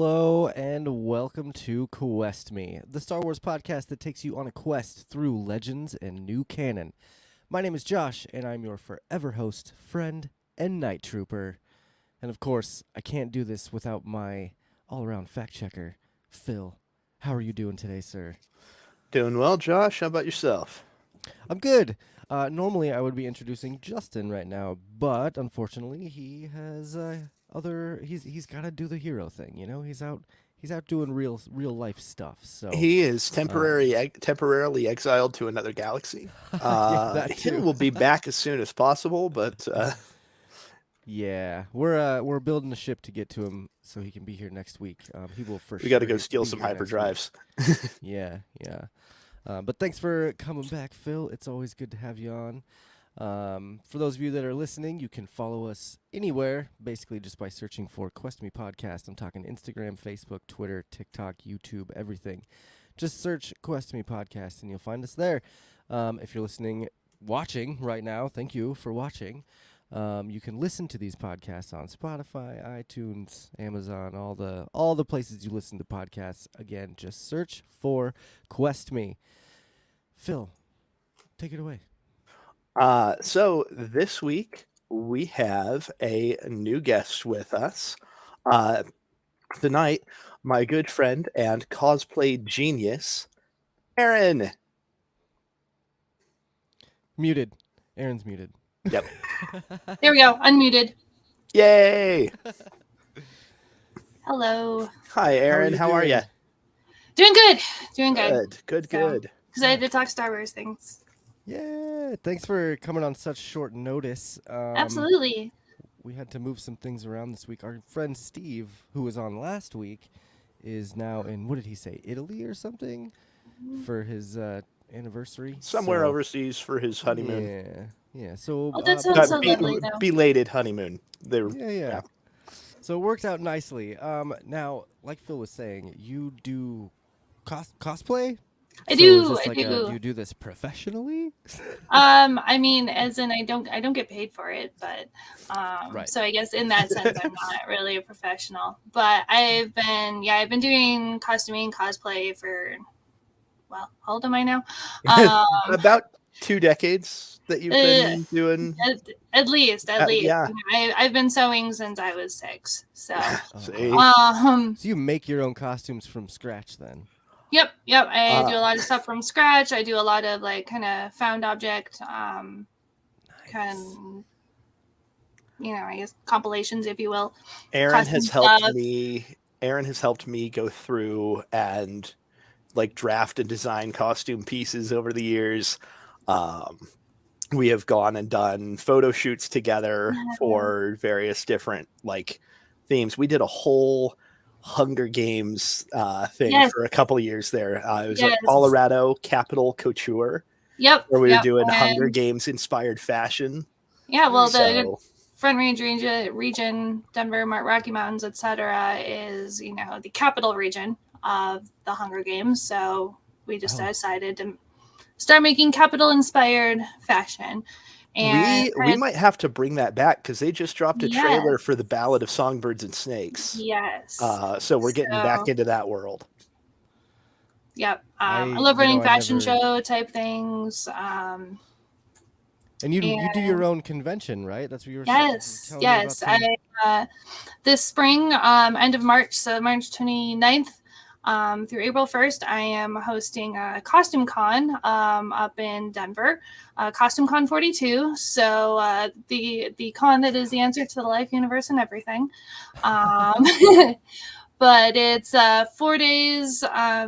Hello and welcome to Quest Me, the Star Wars podcast that takes you on a quest through Legends and New Canon. My name is Josh, and I'm your forever host, friend, and night trooper. And of course, I can't do this without my all-around fact-checker, Phil. How are you doing today, sir? Doing well, Josh. How about yourself? I'm good. Normally, I would be introducing Justin right now, but unfortunately, he has He's got to do the hero thing. You know, he's out doing real life stuff. So He is temporarily exiled to another galaxy. yeah, that He too. will be back as soon as possible, but Yeah, we're building a ship to get to him so he can be here next week. He will for we got to sure go steal be some here next week. hyperdrives. Yeah. But thanks for coming back, Phil. It's always good to have you on. For those of you that are listening, you can follow us anywhere, basically just by searching for Quest Me Podcast. I'm talking Instagram, Facebook, Twitter, TikTok, YouTube, everything. Just search Quest Me Podcast and you'll find us there. If you're watching right now, thank you for watching. You can listen to these podcasts on Spotify, iTunes, Amazon, all the places you listen to podcasts. Again, just search for Quest Me. Phil, take it away. So this week we have a new guest with us. Tonight, my good friend and cosplay genius, Erin. Muted. Erin's muted. Yep. There we go. Unmuted. Yay! Hello. Hi, Erin. How are you? Doing good. Doing good. Good. Excited to talk Star Wars things. Yeah, thanks for coming on such short notice. Absolutely. We had to move some things around this week. Our friend Steve, who was on last week, is now in, what did he say, Italy or something for his anniversary? Somewhere overseas for his honeymoon. Yeah. So that sounds so lovely, though. Belated honeymoon. Yeah. So it worked out nicely. Now, like Phil was saying, you do cosplay? I do. Do you do this professionally? I mean, as in, I don't get paid for it, but right. So I guess in that sense, I'm not really a professional. But I've been doing costuming, cosplay for, well, how old am I now? About 2 decades that you've been doing. At least. Yeah. You know, I've been sewing since I was 6. So, so you make your own costumes from scratch then? Yep. I do a lot of stuff from scratch. I do a lot of like kind of found object, kind of, I guess compilations, if you will. Erin has helped me go through and like draft and design costume pieces over the years. We have gone and done photo shoots together for various different like themes. We did a whole Hunger Games thing for a couple of years there. It was a Colorado Capital Couture. Yep. Where we were doing Hunger Games inspired fashion. Yeah, well, the Front Range region, Denver, Rocky Mountains, etc., is the capital region of the Hunger Games. So we just decided to start making capital inspired fashion. And we might have to bring that back because they just dropped a trailer for the Ballad of Songbirds and Snakes. Yes. So we're getting back into that world. Yep. I love running fashion show type things. And you do your own convention, right? That's what you were saying. Yes. This spring, end of March, so March 29th, through April 1st, I am hosting a Costume Con up in Denver, Costume Con 42. So the con that is the answer to the life, universe, and everything. But it's 4 days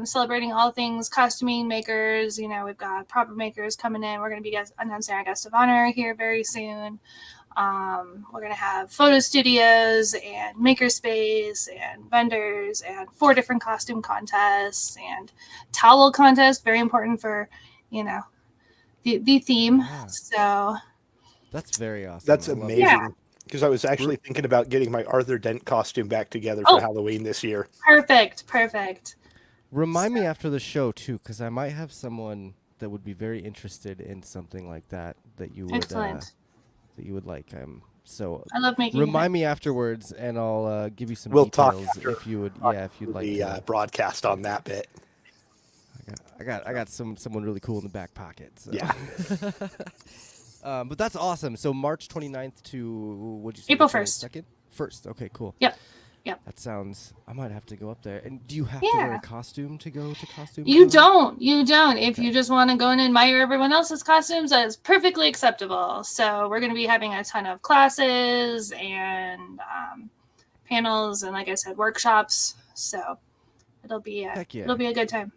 celebrating all things costuming makers. We've got proper makers coming in. We're going to be announcing our guest of honor here very soon. We're going to have photo studios and makerspace and vendors and 4 different costume contests and towel contests. Very important for, the theme. Yeah. So that's very awesome. That's amazing. Because I was actually thinking about getting my Arthur Dent costume back together for Halloween this year. Perfect. Remind me after the show, too, because I might have someone that would be very interested in something like that you would Excellent. That you would like. So I love making remind me afterwards, and I'll give you some We'll talk details after- if you would. talk Yeah, if you'd like the to. broadcast on that bit. I got someone really cool in the back pocket. So. Yeah. But that's awesome. So March 29th to what'd you say? April 1st. 22nd? 1st. Okay, cool. Yep. That sounds. I might have to go up there. And do you have to wear Yeah. a costume to go to costume? You con? don't. You don't. If Okay. you just want to go and admire everyone else's costumes, that is perfectly acceptable. So we're going to be having a ton of classes and panels and, like I said, workshops. So it'll be Heck yeah. it'll be a good time.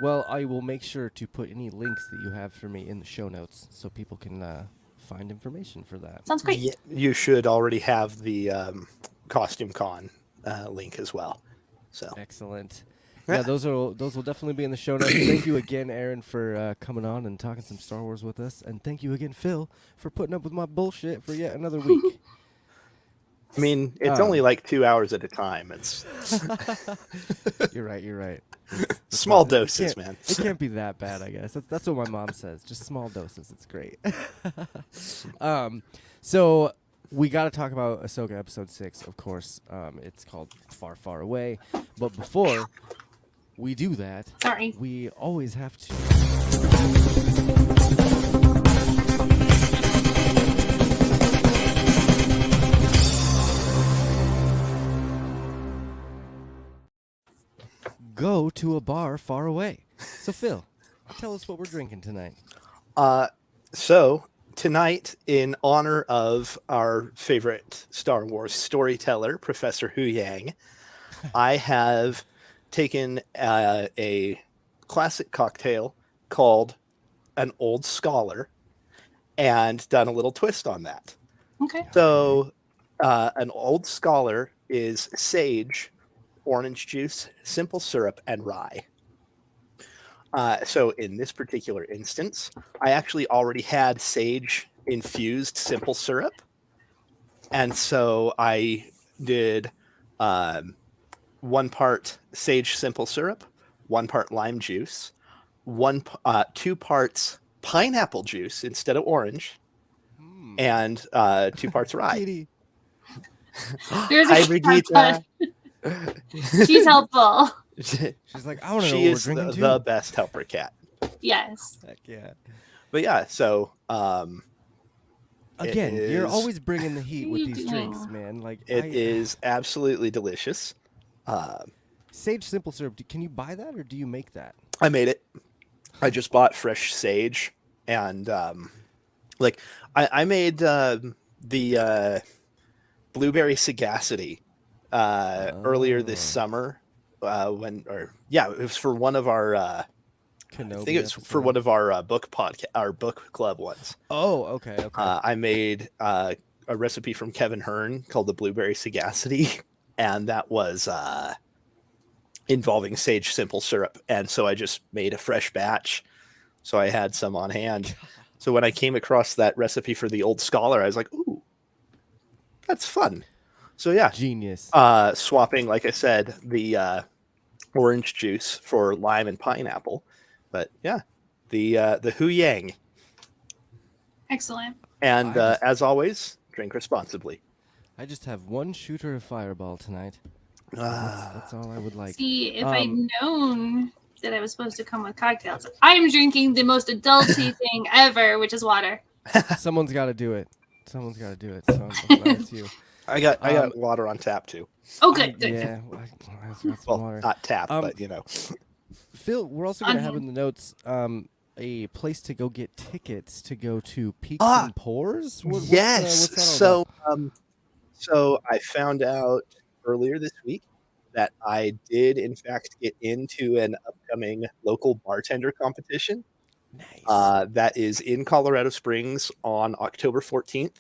Well, I will make sure to put any links that you have for me in the show notes so people can find information for that. Sounds great. Yeah, you should already have the Costume Con link as well. So Excellent. Yeah, those will definitely be in the show notes. Thank you again, Erin, for coming on and talking some Star Wars with us, and thank you again, Phil, for putting up with my bullshit for yet another week. I mean, it's only like 2 hours at a time. It's You're right. small It doses, can't- man. It can't be that bad, I guess. That's what my mom says. Just small doses. It's great. So we got to talk about Ahsoka Episode 6, of course. It's called Far, Far Away. But before we do that, Sorry. we always have to... go to a bar far away. So, Phil, tell us what we're drinking tonight. So tonight, in honor of our favorite Star Wars storyteller, Professor Hu Yang, I have taken a classic cocktail called an Old Scholar and done a little twist on that. Okay. So an Old Scholar is sage, orange juice, simple syrup, and rye. So in this particular instance, I actually already had sage infused simple syrup. And so I did 1 part sage simple syrup, 1 part lime juice, 2 parts pineapple juice instead of orange, and 2 parts rye. Kitty. There's Hi, a Brigitte. She's helpful. She's like, I want to know She what is we're drinking the too. best helper cat. Yes. Heck yeah. But yeah, so Again, It you're is- always bringing the heat with You these do. drinks, man. Like it is absolutely delicious. Sage simple syrup. Can you buy that or do you make that? I made it. I just bought fresh sage, and I made the blueberry sagacity earlier this summer. It was for one of our. I Kenobi think it's for episode? one of our our book club ones. Oh, okay. I made a recipe from Kevin Hearn called the blueberry sagacity, and that was involving sage simple syrup. And so I just made a fresh batch, so I had some on hand. So when I came across that recipe for the Old Scholar, I was like, "Ooh, that's fun." So yeah, Genius. swapping, like I said, the orange juice for lime and pineapple. But yeah, the Hu Yang. Excellent. And as always, drink responsibly. I just have 1 shooter of Fireball tonight. That's all I would like. See, if I'd known that I was supposed to come with cocktails, I'm drinking the most adulty thing ever, which is water. Someone's got to do it. So I'm glad it's you. I got water on tap too. Oh, good. Good. Yeah. Well, I got some Well, water. not tap, Um, but you know. Phil, we're also going to On have him. in the notes a place to go get tickets to go to Peaks Ah, and Pours. Yes. What's that all about? So I found out earlier this week that I did in fact get into an upcoming local bartender competition. Nice. That is in Colorado Springs on October 14th.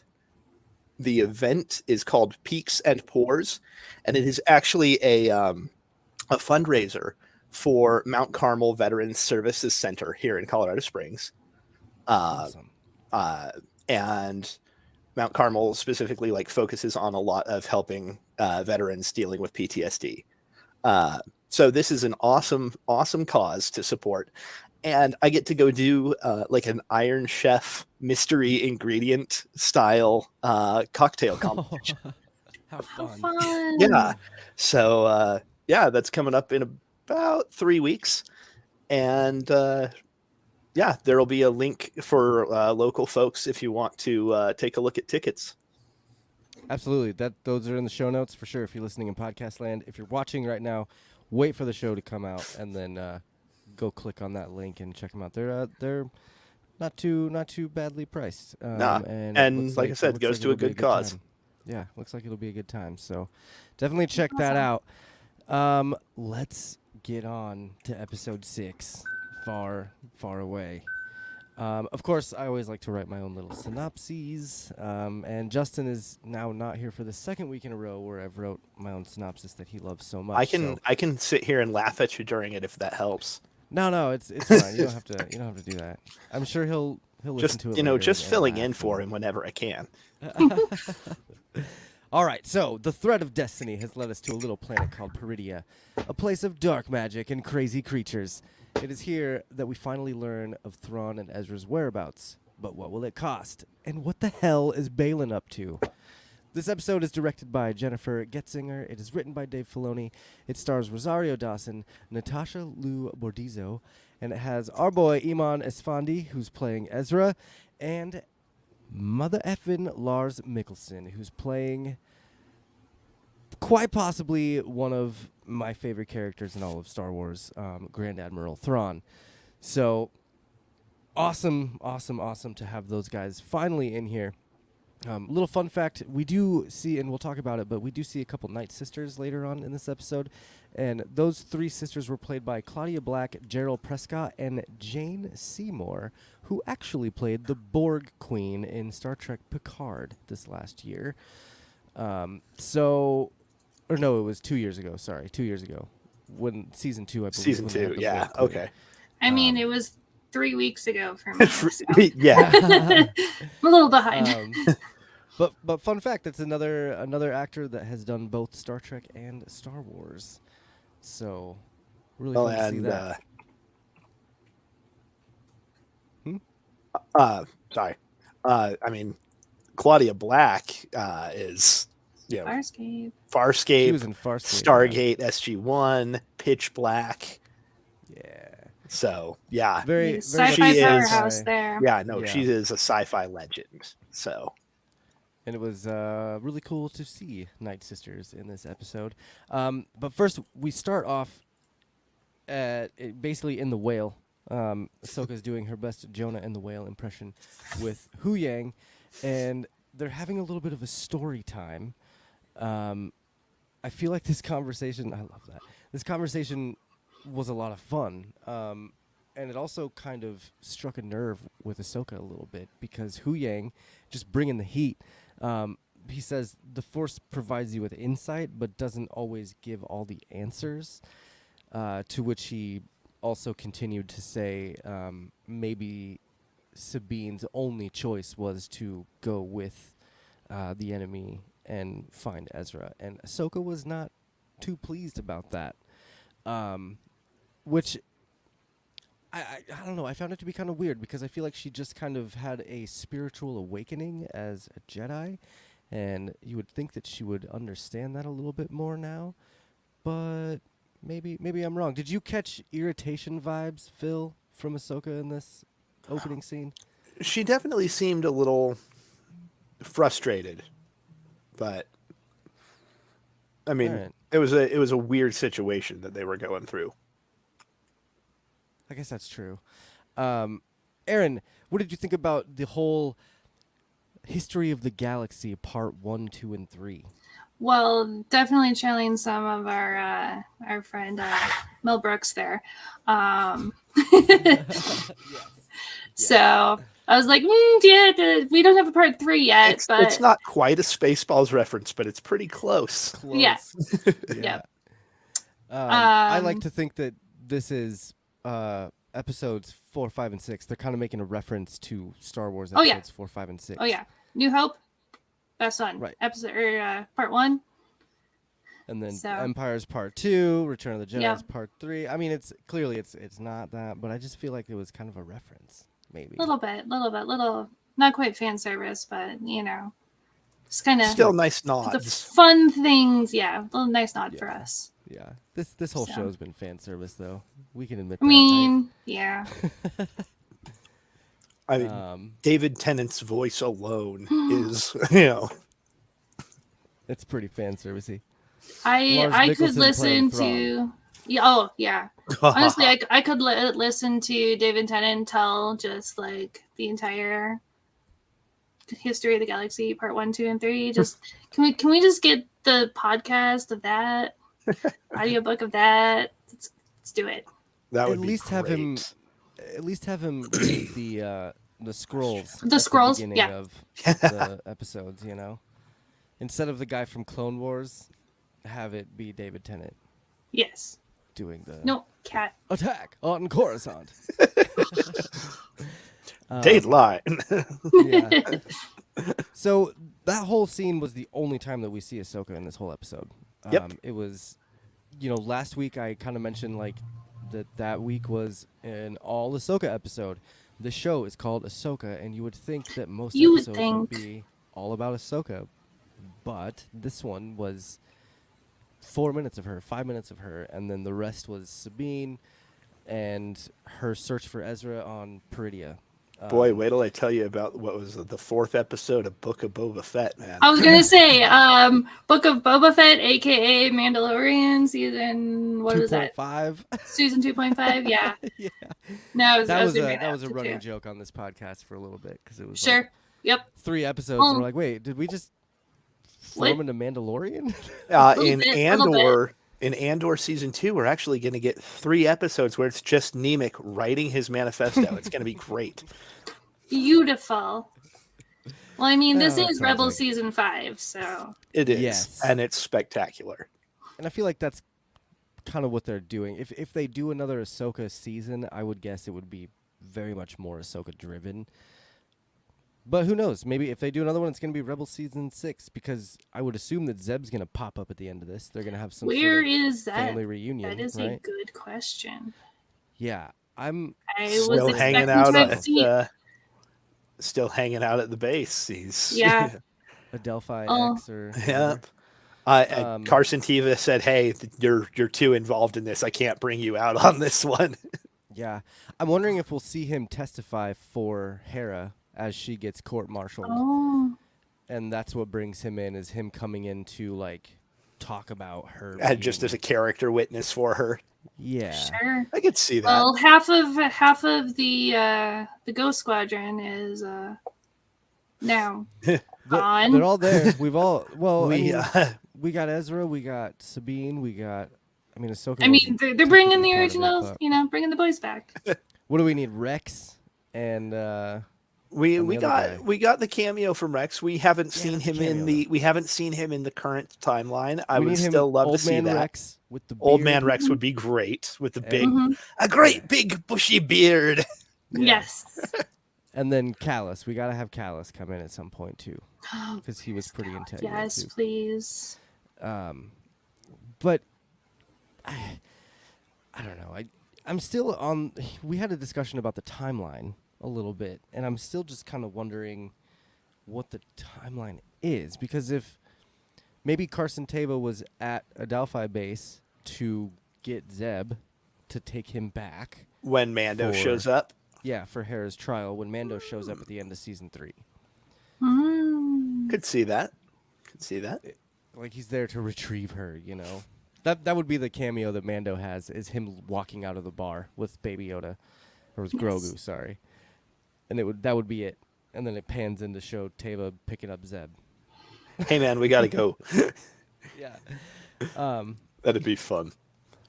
The event is called Peaks and Pours, and it is actually a fundraiser for Mount Carmel Veterans Services Center here in Colorado Springs. Awesome. And Mount Carmel specifically focuses on a lot of helping veterans dealing with PTSD. So this is an awesome cause to support. and I get to go do like an Iron Chef mystery ingredient style cocktail competition. How How fun. fun. Yeah. So yeah, that's coming up in about 3 weeks. And yeah, there'll be a link for local folks if you want to take a look at tickets. Absolutely. Those are in the show notes for sure. If you're listening in podcast land, if you're watching right now, wait for the show to come out and then go click on that link and check them out. They're not too badly priced. Nah, And it and looks like I said, looks goes like to a it'll be good cause. time. Yeah, looks like it'll be a good time. So definitely check that Awesome. out. Let's get on to episode 6. Far away. Of course, I always like to write my own little synopses, and Justin is now not here for the second week in a row where I've wrote my own synopsis that he loves so much. I can sit here and laugh at you during it if that helps. No, it's fine. You don't have to do that. I'm sure he'll listen Just to it later just and filling laugh in for and- him whenever I can. All right, so the thread of destiny has led us to a little planet called Peridia, a place of dark magic and crazy creatures. It is here that we finally learn of Thrawn and Ezra's whereabouts. But what will it cost? And what the hell is Balin up to? This episode is directed by Jennifer Getzinger. It is written by Dave Filoni. It stars Rosario Dawson, Natasha Lou Bordizzo, and it has our boy Iman Esfandi, who's playing Ezra, and mother effin' Lars Mikkelsen, who's playing quite possibly one of my favorite characters in all of Star Wars, Grand Admiral Thrawn. So awesome to have those guys finally in here. Little fun fact, we do see, and we'll talk about it, but we do see a couple Night Sisters later on in this episode, and those 3 sisters were played by Claudia Black, Gerald Prescott, and Jane Seymour, who actually played the Borg Queen in Star Trek Picard this last year. Or no, it was 2 years ago. Sorry, 2 years ago, when season 2, I believe. Season when they had 2, the yeah, Borg Queen. okay. I mean, it was 3 weeks ago for me. So. Yeah. I'm a little behind. But fun fact, that's another actor that has done both Star Trek and Star Wars. So really fun to see that. Sorry. I mean, Claudia Black is, Farscape. She was in Farscape, Farscape. Stargate, SG-1, Pitch Black. Yeah. So, yeah. Very Sci-fi she is- powerhouse there. Yeah, no, Yeah. she is a sci-fi legend. So, And it was really cool to see Night Sisters in this episode. But first, we start off basically in the whale. Ahsoka's doing her best Jonah in the whale impression with Hu Yang, and they're having a little bit of a story time. I feel like this conversation, I love that. This conversation was a lot of fun. And it also kind of struck a nerve with Ahsoka a little bit because Hu Yang, just bringing the heat, he says the Force provides you with insight but doesn't always give all the answers, to which he also continued to say maybe Sabine's only choice was to go with the enemy and find Ezra. And Ahsoka was not too pleased about that, which I don't know. I found it to be kind of weird because I feel like she just kind of had a spiritual awakening as a Jedi, and you would think that she would understand that a little bit more now, but maybe I'm wrong. Did you catch irritation vibes, Phil, from Ahsoka in this opening scene? she definitely seemed a little frustrated, but I mean, Alright. it was a weird situation that they were going through. I guess that's true. Aaron, what did you think about the whole History of the Galaxy Part 1, 2, and 3? Well, definitely channeling some of our friend Mel Brooks there. So I was like, yeah, we don't have a part 3 yet, but It's not quite a Spaceballs reference, but it's pretty close. Close. Yeah. Yeah. Yep. I like to think that this is episodes 4, 5, and 6. They're kind of making a reference to Star Wars Oh, yeah. episodes 4, 5, and 6. Oh yeah, New Hope, best one. Right. Episode or part 1. And then So. Empire's Part 2, Return of the Jedi Yeah. is Part 3. I mean, it's clearly it's not that, but I just feel like it was kind of a reference, maybe. Little bit, not quite fan service, but just kind of Still nice the nods. fun things. Yeah, a little nice nod for Yeah. us. Yeah. This whole So. show's been fan service, though. We can admit I that, mean, yeah. I right? mean, David Tennant's voice alone is, It's pretty fan servicey. I Lars could Mikkelsen listen playing to. Yeah, oh yeah. Honestly, I could listen to David Tennant tell just like the entire history of the galaxy, part 1, 2, and 3. Just can we just get the podcast of that, audiobook of that? Let's do it. That would At be least have him. great. At least have him read the scrolls. The at scrolls, the beginning yeah. of the episodes. Instead of the guy from Clone Wars, have it be David Tennant Yes. doing the No cat. attack on Coruscant. Dateline. Yeah. So that whole scene was the only time that we see Ahsoka in this whole episode. Yep. It was, last week I kind of mentioned like that week was an all Ahsoka episode. The show is called Ahsoka, and you would think that most You would episodes think. would be all about Ahsoka, but this one was 4 minutes of her, 5 minutes of her, and then the rest was Sabine and her search for Ezra on Peridia. Boy, wait till I tell you about what was the 4th episode of Book of Boba Fett, man. I was gonna say, Book of Boba Fett, aka Mandalorian season. What was that? 2.5. Season 2.5. Yeah. Yeah. No, I was That was doing a too. running joke on this podcast for a little bit because it was Sure. like Yep. 3 episodes, and we're like, wait, did we just What? form into Mandalorian? In Andor season 2, we're actually going to get 3 episodes where it's just Nemec writing his manifesto. It's going to be great. Beautiful. Well, I mean, this Oh, it is sounds Rebel like- season 5, so It is, Yes. and it's spectacular. And I feel like that's kind of what they're doing. If they do another Ahsoka season, I would guess it would be very much more Ahsoka driven. But who knows? Maybe if they do another one, it's going to be Rebel season 6, because I would assume that Zeb's going to pop up at the end of this. They're going to have some where sort of is that? family reunion, That is a right? good question. Yeah, I'm. I was Still expecting hanging out to have seen. still hanging out at the base. He's Yeah. A Delphi Oh. X or yeah. whatever. Carson Teva said, "Hey, you're too involved in this. I can't bring you out on this one." Yeah, I'm wondering if we'll see him testify for Hera as she gets court-martialed, Oh, and that's what brings him in, is him coming in to like talk about her. Just being- as a character witness for her. yeah, sure. I could see that. Well, half of the Ghost Squadron is now gone. they're all there. We've all we, we got Ezra, we got Sabine, we got. I mean, Ahsoka. I mean, wasn't they're bringing technically the part of it, originals, but- bringing the boys back. What do we need? Rex and we and the other guy. got the cameo from Rex. We haven't Yeah, seen that's him a in cameo, the we haven't seen him in the current timeline. I we would need him, still love to Old see Man that. Rex with the Old beard. Man Rex would be great with the big, Mhm. a great big bushy beard. Yeah. Yes. And then Callus. We gotta have Callus come in at some point too, because he was pretty integral Yes, too. please. But I don't know. I'm still on. We had a discussion about the timeline a little bit, and I'm still just kind of wondering what the timeline is, because if maybe Carson Teva was at a Delphi base to get Zeb to take him back. When Mando For- shows up, Yeah, for Hera's trial when Mando shows up at the end of season 3. Mm. could see that. Could see that. Like he's there to retrieve her, That would be the cameo that Mando has, is him walking out of the bar with Baby Yoda, or with Yes. Grogu, sorry. And that would be it. And then it pans in to show Teva picking up Zeb. Hey man, we gotta go. Yeah. That'd be fun.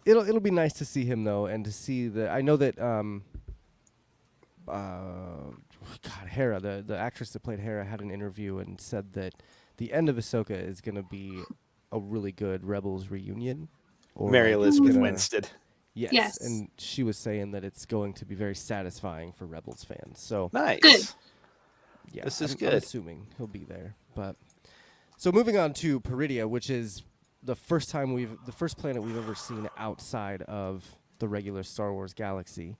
It'll be nice to see him though, and to see I know that Hera, the actress that played Hera, had an interview and said that the end of Ahsoka is gonna be a really good Rebels reunion. Or Mary it's Elizabeth gonna- Winstead. Yes. Yes. And she was saying that it's going to be very satisfying for Rebels fans. So Nice. Good. yeah, This is I'm good. assuming he'll be there. But so moving on to Peridia, which is the first planet we've ever seen outside of the regular Star Wars galaxy.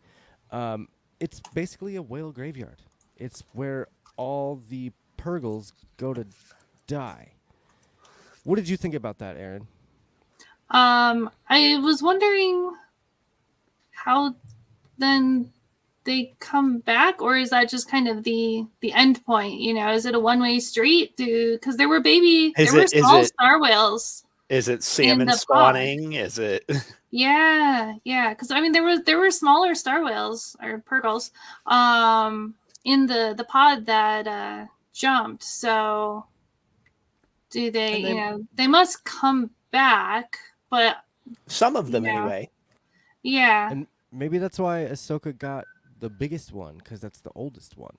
It's basically a whale graveyard. It's where all the Purgles go to die. What did you think about that, Aaron? I was wondering how then they come back, or is that just kind of the end point? You know, is it a one-way street? Because there were small star whales. Is it salmon spawning? Is it? Yeah. Because I mean, there were smaller star whales or Purgles, in the pod that jumped. So do they? You know, they must come back, but some of them anyway. Yeah. And maybe that's why Ahsoka got the biggest one, because that's the oldest one.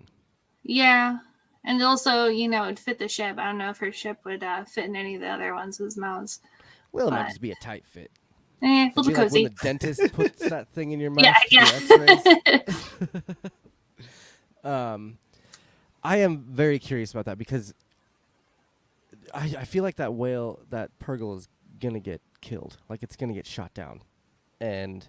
Yeah. And also, you know, it'd fit the ship. I don't know if her ship would fit in any of the other ones' mouths. Well, it might just be a tight fit. A little cozy. Like when the dentist puts that thing in your mouth Yeah. X-rays. I am very curious about that, because I feel like that whale, that Purgle, is going to get killed. Like, it's going to get shot down. And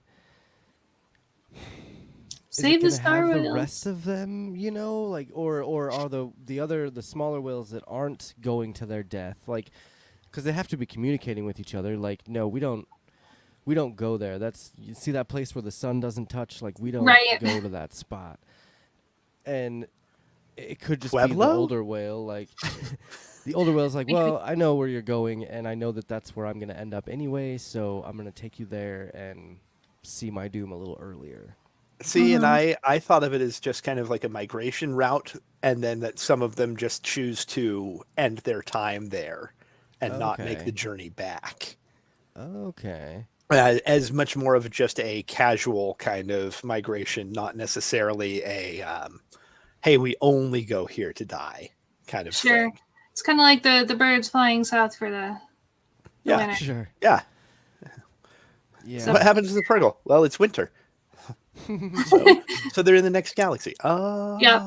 save the star whales. The rest of them, you know, like, or are the smaller whales that aren't going to their death, like, because they have to be communicating with each other. Like, no, we don't go there. You see that place where the sun doesn't touch. Like, we don't go to that spot. And it could just be the older whale. Like, the older whale's like, well, I know where you're going, and I know that that's where I'm going to end up anyway. So I'm going to take you there and see my doom a little earlier. See, and I thought of it as just kind of like a migration route, and then that some of them just choose to end their time there and not make the journey back. Okay. As much more of just a casual kind of migration, not necessarily a, hey, we only go here to die kind of thing. It's kind of like the birds flying south for the winter. Sure. Yeah. So what happens to the Purgle? Well, it's winter. so they're in the next galaxy. Oh, yeah.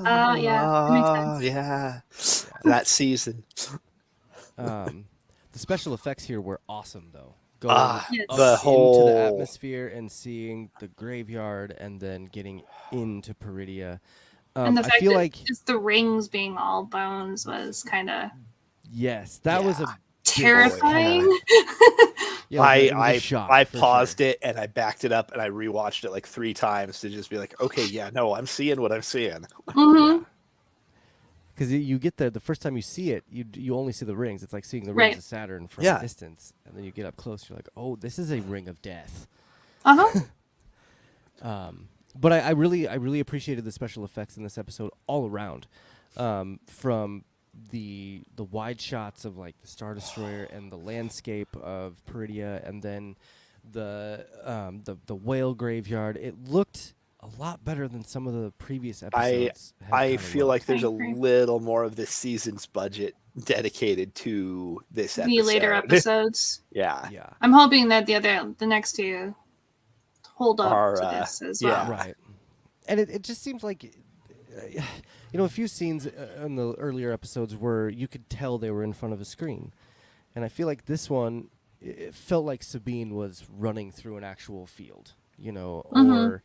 That season. The special effects here were awesome, though. Going up into the atmosphere and seeing the graveyard, and then getting into Peridia. And the fact that just the rings being all bones was kind of that was a terrifying. I paused it and I backed it up and I rewatched it like 3 times to just be like, okay, I'm seeing what I'm seeing. Because you get there, the first time you see it, you only see the rings. It's like seeing the rings of Saturn from a distance, and then you get up close. You're like, oh, this is a ring of death. But I really appreciated the special effects in this episode all around, from the wide shots of like the Star Destroyer and the landscape of Peridia, and then the whale graveyard. It looked a lot better than some of the previous episodes. I feel like there's a little more of this season's budget dedicated to this episode. The later episodes. Yeah. I'm hoping that the next 2 hold up to this as well. Right. And it just seems like, a few scenes in the earlier episodes where you could tell they were in front of a screen. And I feel like this one, it felt like Sabine was running through an actual field, or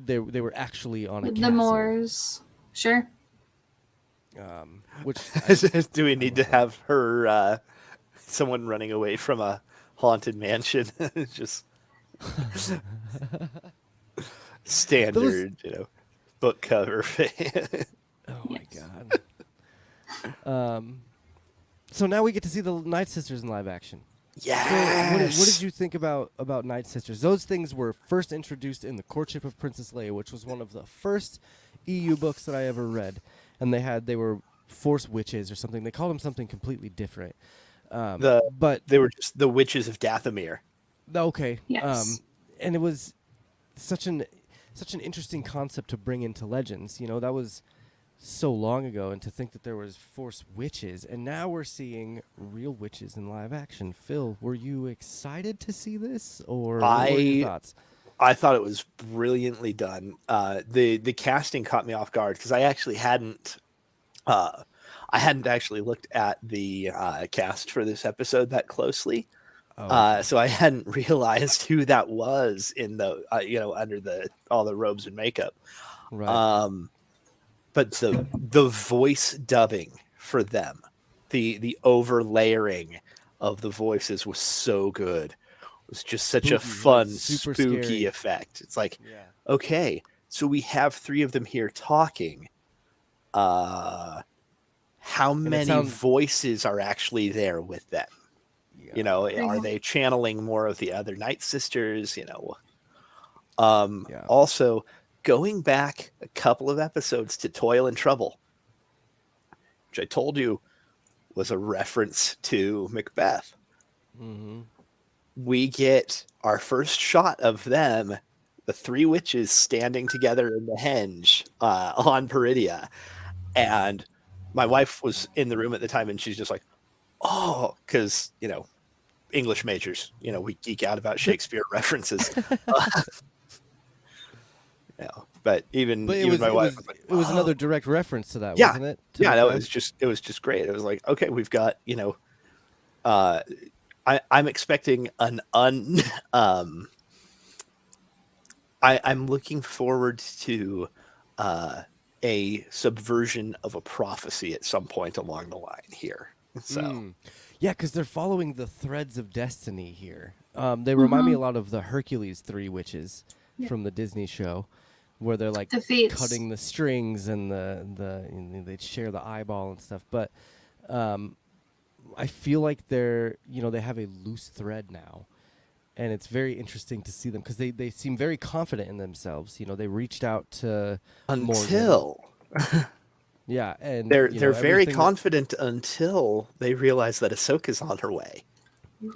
they were actually on a castle. The Moors. Sure. Which do we need to have her someone running away from a haunted mansion? Just standard, book cover. Oh my god. So now we get to see the Night Sisters in live action. Yes. So what did you think about Night Sisters? Those things were first introduced in The Courtship of Princess Leia, which was one of the first EU books that I ever read, and they were Force witches or something. They called them something completely different. But they were just the witches of Dathomir. Okay. Yes. And it was such an interesting concept to bring into Legends. That was so long ago, and to think that there was Force witches, and now we're seeing real witches in live action. Phil, were you excited to see this, or what were your thoughts? I thought it was brilliantly done. The casting caught me off guard because I actually hadn't. I hadn't actually looked at the cast for this episode that closely. Oh, okay. So I hadn't realized who that was in the under all the robes and makeup. Right. But the voice dubbing for them, the overlaying of the voices was so good. It was just such a Spooky, right? fun, Super spooky scary. effect. It's like, Yeah. okay, so we have three of them here talking. How And it many sounds voices are actually there with them? yeah. Are they channeling more of the other Night Sisters? Yeah. Also, going back a couple of episodes to Toil and Trouble, which I told you was a reference to Macbeth. Mm-hmm. We get our first shot of them, the three witches standing together in the henge on Peridia. And my wife was in the room at the time, and she's just like, oh, because, English majors, we geek out about Shakespeare references. But even But my wife was like, it was oh. another direct reference to that, Yeah. wasn't it? Yeah, no, it was just great. It was like, okay, we've got, I'm expecting an I'm looking forward to a subversion of a prophecy at some point along the line here. So Yeah, because they're following the threads of destiny here. They remind me a lot of the Hercules three witches from the Disney show, where they're like The fates. cutting the strings and they share the eyeball and stuff. But I feel like they have a loose thread now, and it's very interesting to see them because they seem very confident in themselves. They reached out to until Morgan. Yeah, and they're very everything confident until they realize that Ahsoka's on her way.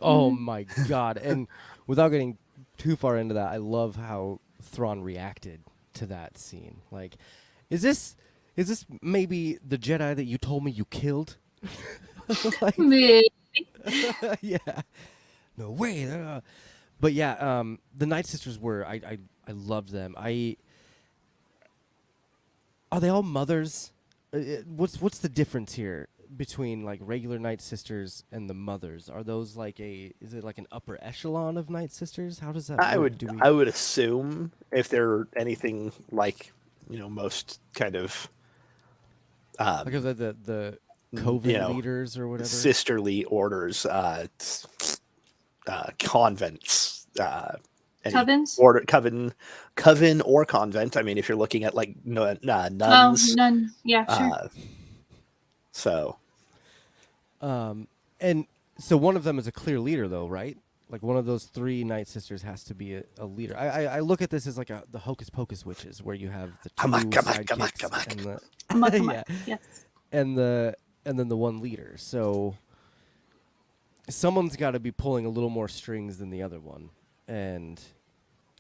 Oh my god! And without getting too far into that, I love how Thrawn reacted to that scene. Like, is this maybe the Jedi that you told me you killed? Like, Maybe. yeah, no way. But yeah, the Night Sisters were I loved them. Are they all mothers? What's the difference here between like regular Night Sisters and the mothers? Are those is it like an upper echelon of Night Sisters? How does that work? I would assume if they're anything like most kind of like the Coven leaders or whatever, sisterly orders, convents, Covens? coven or convent. I mean, if you're looking at like nuns, Oh, none. Yeah, sure. So, and so one of them is a clear leader, though, right? Like one of those three Night Sisters has to be a leader. I look at this as like the Hocus Pocus witches, where you have the two sidekicks and the Yes. and then the one leader. So someone's got to be pulling a little more strings than the other one, and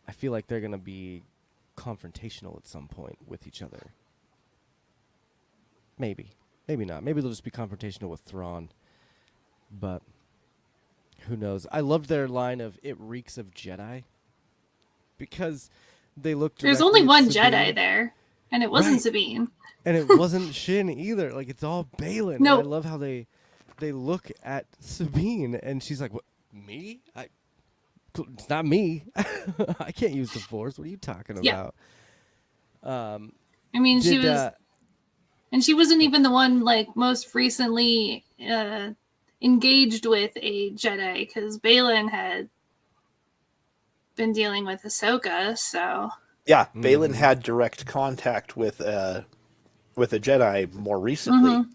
I feel like they're gonna be confrontational at some point with each other. Maybe not. Maybe they'll just be confrontational with Thrawn, but who knows? I loved their line of "It reeks of Jedi," because they looked. There's only one Sabine, Jedi there, and it wasn't Right. Sabine. and it wasn't Shin either. Like it's all Balin. No. And I love how they look at Sabine, and she's like, "What? Me? It's not me. I can't use the Force. What are you talking Yeah. about?" I mean, she was, and she wasn't even the one like most recently engaged with a Jedi, because Balin had been dealing with Ahsoka. So yeah, Balin had direct contact with a Jedi more recently.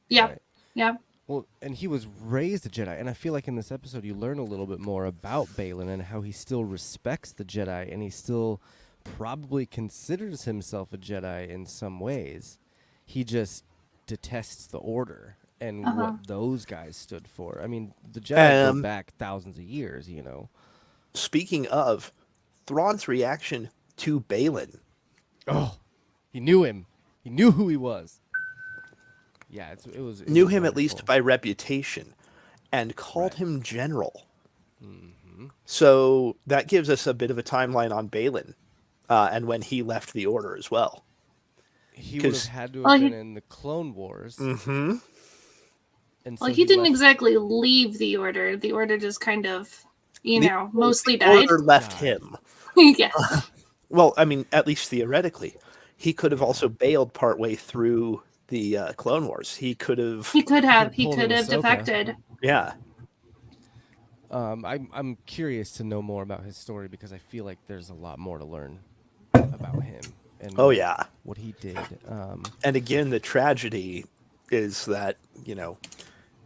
yeah, Right. yeah. Well, and he was raised a Jedi, and I feel like in this episode you learn a little bit more about Balin and how he still respects the Jedi, and he still probably considers himself a Jedi in some ways. He just detests the Order and what those guys stood for. I mean, the Jedi go back thousands of years, Speaking of, Thrawn's reaction to Balin. Oh, he knew him. He knew who he was. Yeah, it was Knew was him at wonderful. least by reputation, and called him General. So that gives us a bit of a timeline on Balin, and when he left the Order as well. he would have 'Cause- had to Well, have he- been in the Clone Wars. Mm-hmm. And Well, so he didn't left- exactly leave the order. The order just kind of, mostly the died. Order left Died. him. Yeah. Well, I mean, at least theoretically, he could have also bailed partway through the Clone Wars. He could have, He could have pulled an Ahsoka. defected. yeah. I'm curious to know more about his story because I feel like there's a lot more to learn about him and Oh yeah. what he did. And again, the tragedy is that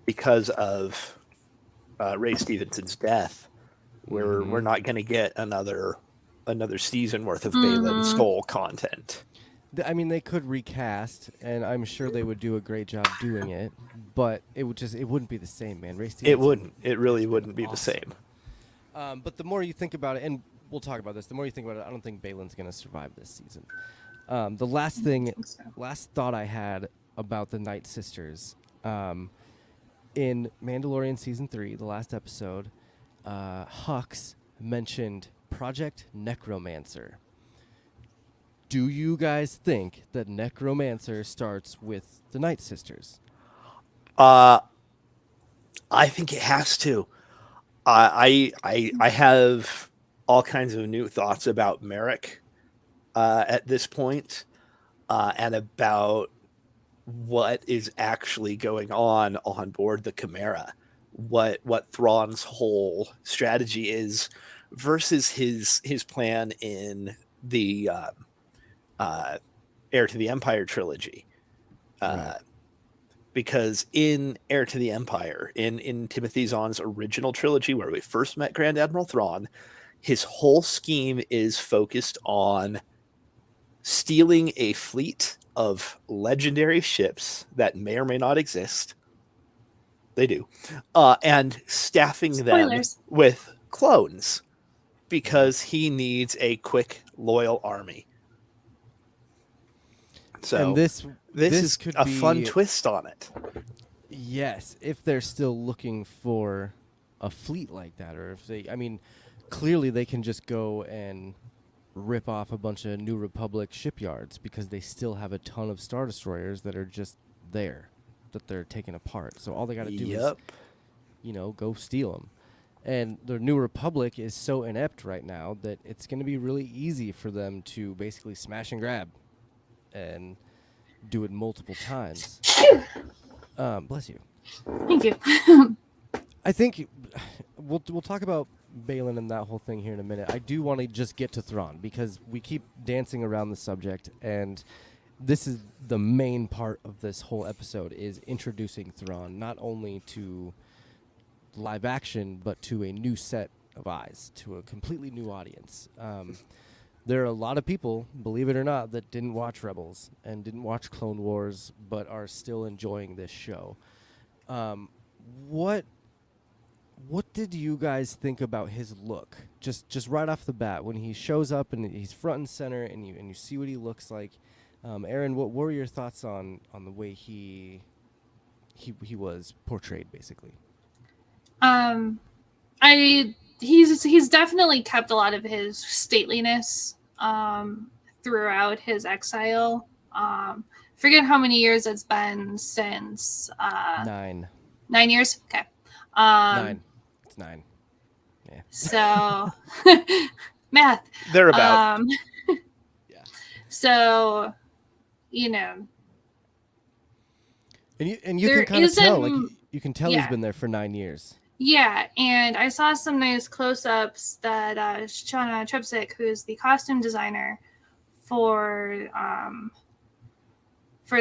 because of Ray Stevenson's death, we're not going to get another season worth of Baylan Skoll content. I mean, they could recast, and I'm sure they would do a great job doing it, but it wouldn't be the same, man. Ray Stevenson, It wouldn't. It really wouldn't be the awesome. same. But the more you think about it, and we'll talk about this, the more you think about it, I don't think Baylan's going to survive this season. The last thought I had about the Night Sisters, in Mandalorian Season 3, the last episode, Hux mentioned Project Necromancer. Do you guys think that Necromancer starts with the Night Sisters? I think it has to. I have all kinds of new thoughts about Merrick at this point, and about what is actually going on board the Chimera, what Thrawn's whole strategy is versus his plan in the Heir to the Empire trilogy. Right. Because in Heir to the Empire, in Timothy Zahn's original trilogy, where we first met Grand Admiral Thrawn, his whole scheme is focused on stealing a fleet of legendary ships that may or may not exist. They do. And staffing Spoilers. them with clones because he needs a quick, loyal army. So and this is could a be fun twist on it. Yes, if they're still looking for a fleet like that, or if they, I mean, clearly they can just go and rip off a bunch of New Republic shipyards because they still have a ton of Star Destroyers that are just there, that they're taking apart. So all they got to do is, go steal them. And the New Republic is so inept right now that it's going to be really easy for them to basically smash and grab and do it multiple times. Bless you. Thank you. I think we'll talk about Baylan and that whole thing here in a minute. I do want to just get to Thrawn because we keep dancing around the subject, and this is the main part of this whole episode is introducing Thrawn not only to live action but to a new set of eyes, to a completely new audience. There are a lot of people, believe it or not, that didn't watch Rebels and didn't watch Clone Wars but are still enjoying this show. What did you guys think about his look? Just right off the bat, when he shows up and he's front and center, and you see what he looks like. Aaron, what were your thoughts on the way he was portrayed, basically? He's definitely kept a lot of his stateliness throughout his exile. Forget how many years it's been since 9. 9 years. Okay. 9. It's 9. Yeah. So math. Thereabout. Yeah. So, And you there can kind of tell, like isn't- you can tell yeah. he's been there for 9 years. yeah, and I saw some nice close-ups that Shauna Tripsick, who's the costume designer for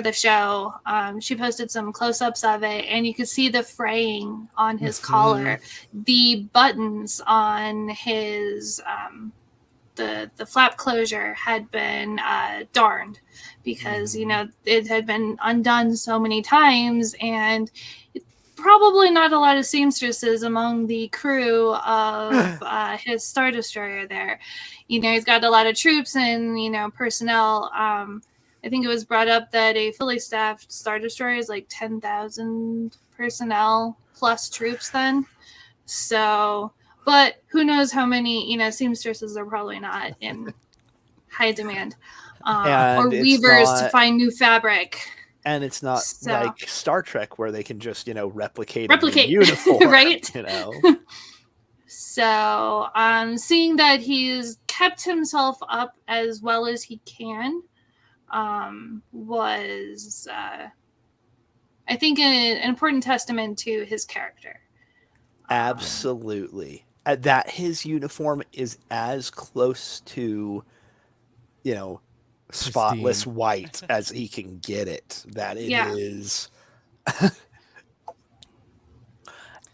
the show, she posted some close-ups of it, and you could see the fraying on his collar, the buttons on his the flap closure had been darned because it had been undone so many times, and probably not a lot of seamstresses among the crew of his Star Destroyer there. He's got a lot of troops and personnel. I think it was brought up that a fully staffed Star Destroyer is like 10,000 personnel plus troops then. So, but who knows how many seamstresses are probably not in high demand. And Or it's weavers to not- find new fabric. And it's not So- like Star Trek where they can just, replicate a new Replicate, uniform, right? So, seeing that he's kept himself up as well as he can, was, I think, an important testament to his character. absolutely. That his uniform is as close to, spotless Pristine. white as he can get it. That it Yeah. is.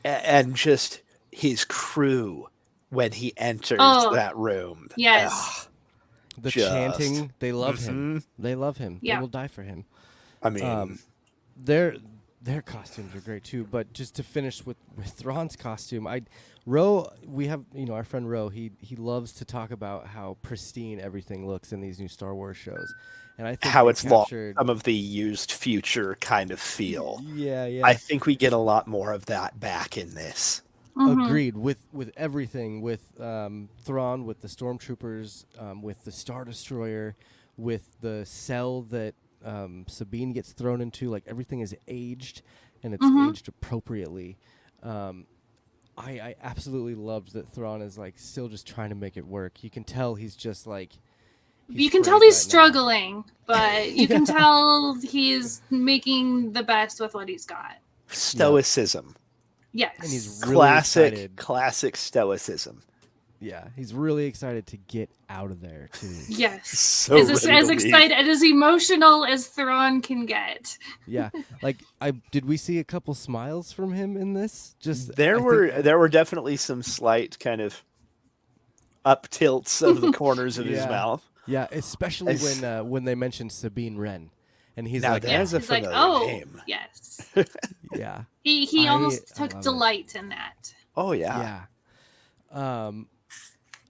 And just his crew when he enters that room. Yes. The Just- chanting, they love him. They love him. Yeah. They will die for him. I mean, Their costumes are great too. But just to finish with Thrawn's costume, we have our friend Ro. He loves to talk about how pristine everything looks in these new Star Wars shows, and I think how they it's lost captured. some of the used future kind of feel. Yeah. I think we get a lot more of that back in this. Agreed with everything, with Thrawn, with the stormtroopers, with the Star Destroyer, with the cell that Sabine gets thrown into. Like everything is aged, and it's aged appropriately. I absolutely loved that Thrawn is like still just trying to make it work. You can tell he's just like. You can tell he's struggling, but you can tell he's making the best with what he's got. Stoicism. Yes. And he's really excited. Classic stoicism. Yeah, he's really excited to get out of there too. Yes. So as ready to leave. excited, as emotional as Thrawn can get. Yeah, like did we see a couple smiles from him in this? Just There were definitely some slight kind of up tilts of the corners of his Yeah. mouth. Yeah, especially when they mentioned Sabine Wren, and he's Now like, there's a He's like, familiar oh, name. yes. yeah, He almost I took love it. delight in that. Oh yeah. yeah.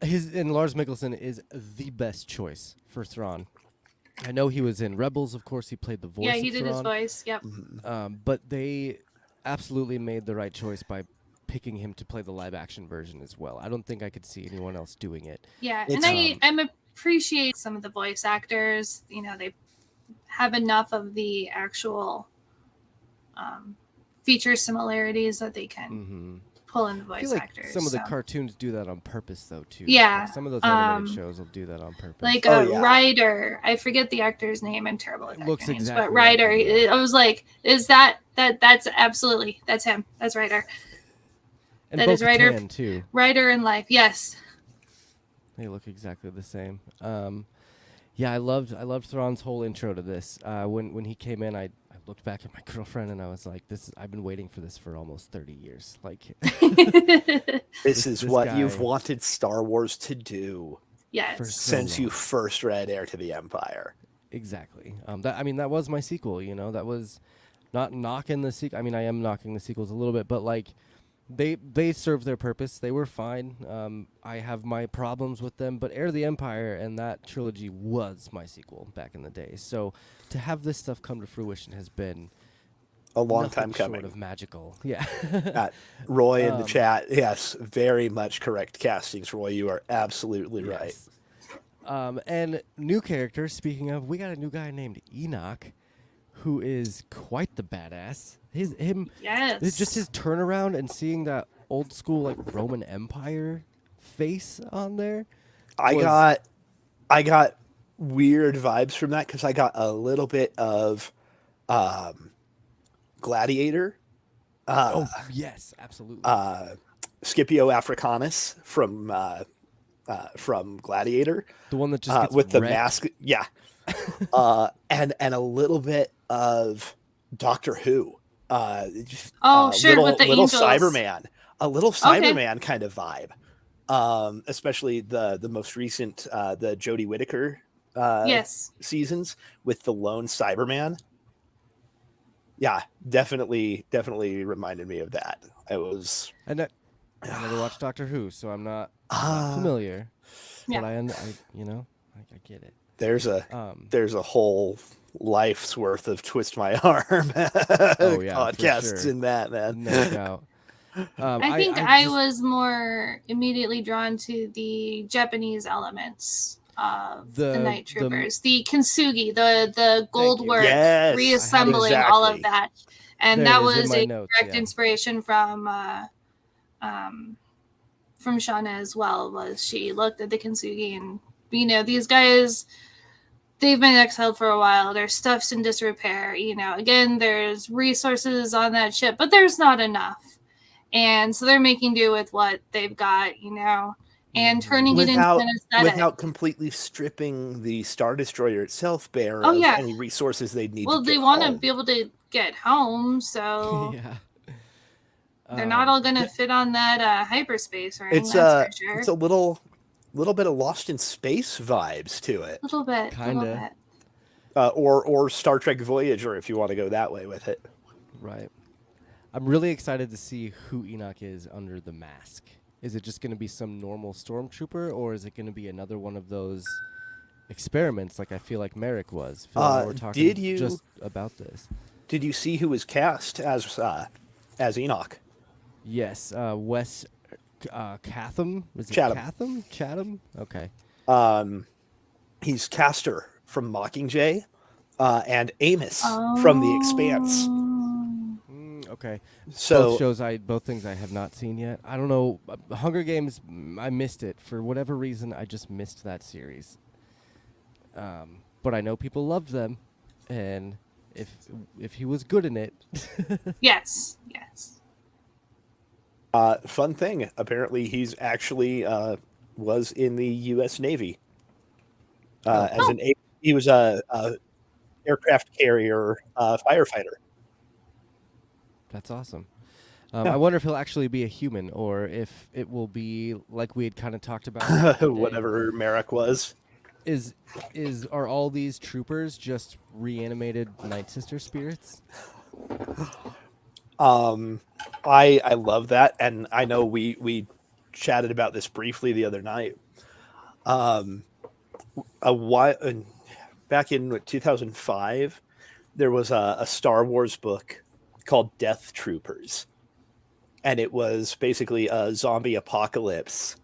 And Lars Mikkelsen is the best choice for Thrawn. I know he was in Rebels, of course. He played the voice. Yeah, he of did his Thrawn. voice. Yep. But they absolutely made the right choice by picking him to play the live action version as well. I don't think I could see anyone else doing it. Yeah, It's, and I appreciate some of the voice actors. They have enough of the actual feature similarities that they can pull in the I voice feel like actors. some of the cartoons do that on purpose, though, too. Yeah, Like some of those animated shows will do that on purpose. like yeah. Ryder. I forget the actor's name. I'm terrible at Looks actor names, exactly but like Ryder. him, yeah. I was like, is that's absolutely that's him. That's Ryder. and that is Ryder. Bo-Katan, too. Ryder in life. Yes. They look exactly the same. Yeah, I loved Thrawn's whole intro to this. When he came in, I looked back at my girlfriend and I was like, I've been waiting for this for almost 30 years. Like, This is what guy- you've wanted Star Wars to do Yes. For so since you long. first read Heir to the Empire. Exactly. That was my sequel. That was not knocking the sequel. I mean, I am knocking the sequels a little bit, but like, they served their purpose. They were fine. I have my problems with them, but Heir to the Empire and that trilogy was my sequel back in the day. So to have this stuff come to fruition has been A long nothing time coming. short of magical. Yeah. Roy in the chat, yes, very much correct castings. Roy, you are absolutely right. Yes. And new character, speaking of, we got a new guy named Enoch, who is quite the badass. Yes. It's just his turnaround and seeing that old school like Roman Empire face on there. I got weird vibes from that because I got a little bit of Gladiator. Yes, absolutely. Scipio Africanus from Gladiator. The one that just gets with the wrecked. mask, yeah. And a little bit of Doctor Who. Sure, with the little angels. Cyberman, a little Cyberman kind of vibe. Especially the most recent the Jodie Whittaker Yes. seasons with the lone Cyberman. Yeah, definitely reminded me of that. It was. And I never watched Doctor Who, so I'm not Ah. familiar. Yeah. But I get it. There's a whole life's worth of Twist My Arm Oh, yeah, for podcasts sure. in that, man. No doubt. I think I was more immediately drawn to the Japanese elements of the The- Night the- Troopers, the Kintsugi, the gold you. work, Yes, reassembling all of exactly. that, and There that it is in was my a notes, direct yeah. inspiration from Shauna as well. Was she looked at the Kintsugi and these guys, they've been exiled for a while. Their stuff's in disrepair. Again, there's resources on that ship, but there's not enough. And so they're making do with what they've got, and turning it into an aesthetic. Without completely stripping the Star Destroyer itself bare Oh, of yeah. any resources they'd need Well, to they get want to home. be able to get home, so Yeah. they're not all going to fit on that hyperspace ring. It's that's for sure. it's a little bit of Lost in Space vibes to it, a little bit, Kinda. or Star Trek Voyager if you want to go that way with it. Right. I'm really excited to see who Enoch is under the mask. Is it just going to be some normal stormtrooper, or is it going to be another one of those experiments like I feel like Merrick was? Phil and I were talking did you- just about this. Did you see who was cast as Enoch? Yes, Wes Catham. Was it Chatham. Chatham? Okay. He's Castor from Mockingjay, and Amos from The Expanse. Okay. So Both things I have not seen yet. I don't know. Hunger Games, I missed it for whatever reason. I just missed that series. But I know people loved them, and if he was good in it, Yes. fun thing. Apparently, he's actually was in the U.S. Navy he was a aircraft carrier firefighter. that's awesome. Yeah. I wonder if he'll actually be a human, or if it will be like we had kind of talked about. Whatever Merrick was. Are all these troopers just reanimated Night Sister spirits? I love that, and I know we chatted about this briefly the other night. Back in 2005, there was a Star Wars book called Death Troopers, and it was basically a zombie apocalypse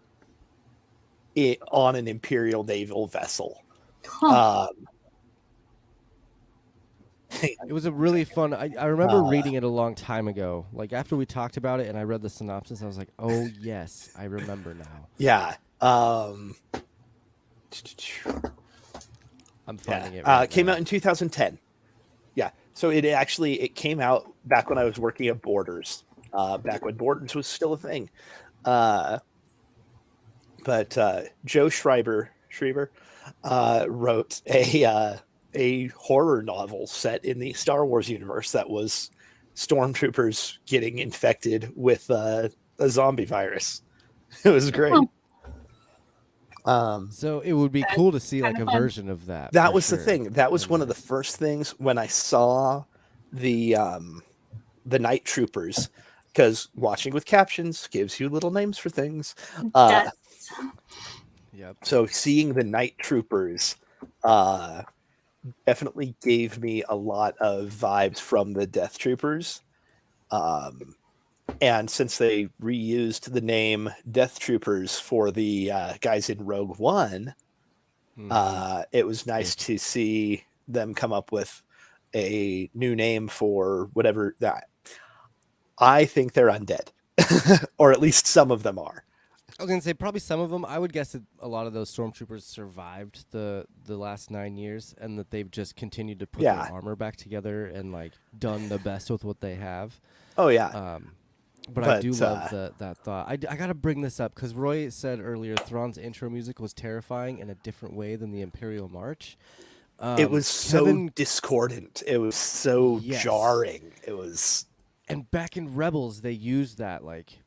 on an Imperial naval vessel. It was a really fun. I remember reading it a long time ago. Like after we talked about it, and I read the synopsis, I was like, "Oh yes, I remember now." Yeah. I'm finding it. Right Came now. out in 2010. Yeah. So it came out back when I was working at Borders. Back when Borders was still a thing. But Joe Schreiber wrote a horror novel set in the Star Wars universe that was stormtroopers getting infected with a zombie virus. It was great. So it would be cool to see like a kinda fun. version of that. That for was the sure. thing. That was one of the first things when I saw the Night Troopers, because watching with captions gives you little names for things. Yes. Yep. So seeing the Night Troopers definitely gave me a lot of vibes from the Death Troopers. And since they reused the name Death Troopers for the guys in Rogue One, it was nice to see them come up with a new name for whatever that. I think they're undead, or at least some of them are. I was gonna say probably some of them. I would guess that a lot of those stormtroopers survived the last 9 years, and that they've just continued to put their armor back together and like done the best with what they have. Oh yeah. But I do love that thought. I gotta bring this up because Roy said earlier Thrawn's intro music was terrifying in a different way than the Imperial March. It was so discordant. It was so jarring. It was. And back in Rebels, they used that like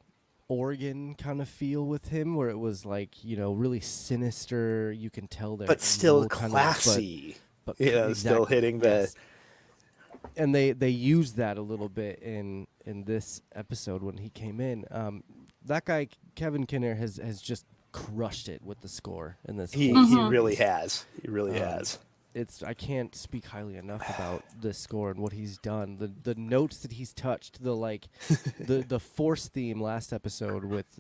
organ kind of feel with him, where it was like really sinister. You can tell they're but still kind classy. But exactly. Still hitting the. Yes. And they used that a little bit in this episode when he came in. That guy Kevin Kinner has just crushed it with the score in this. He really has. He really has. I can't speak highly enough about this score and what he's done. The notes that he's touched, the Force theme last episode with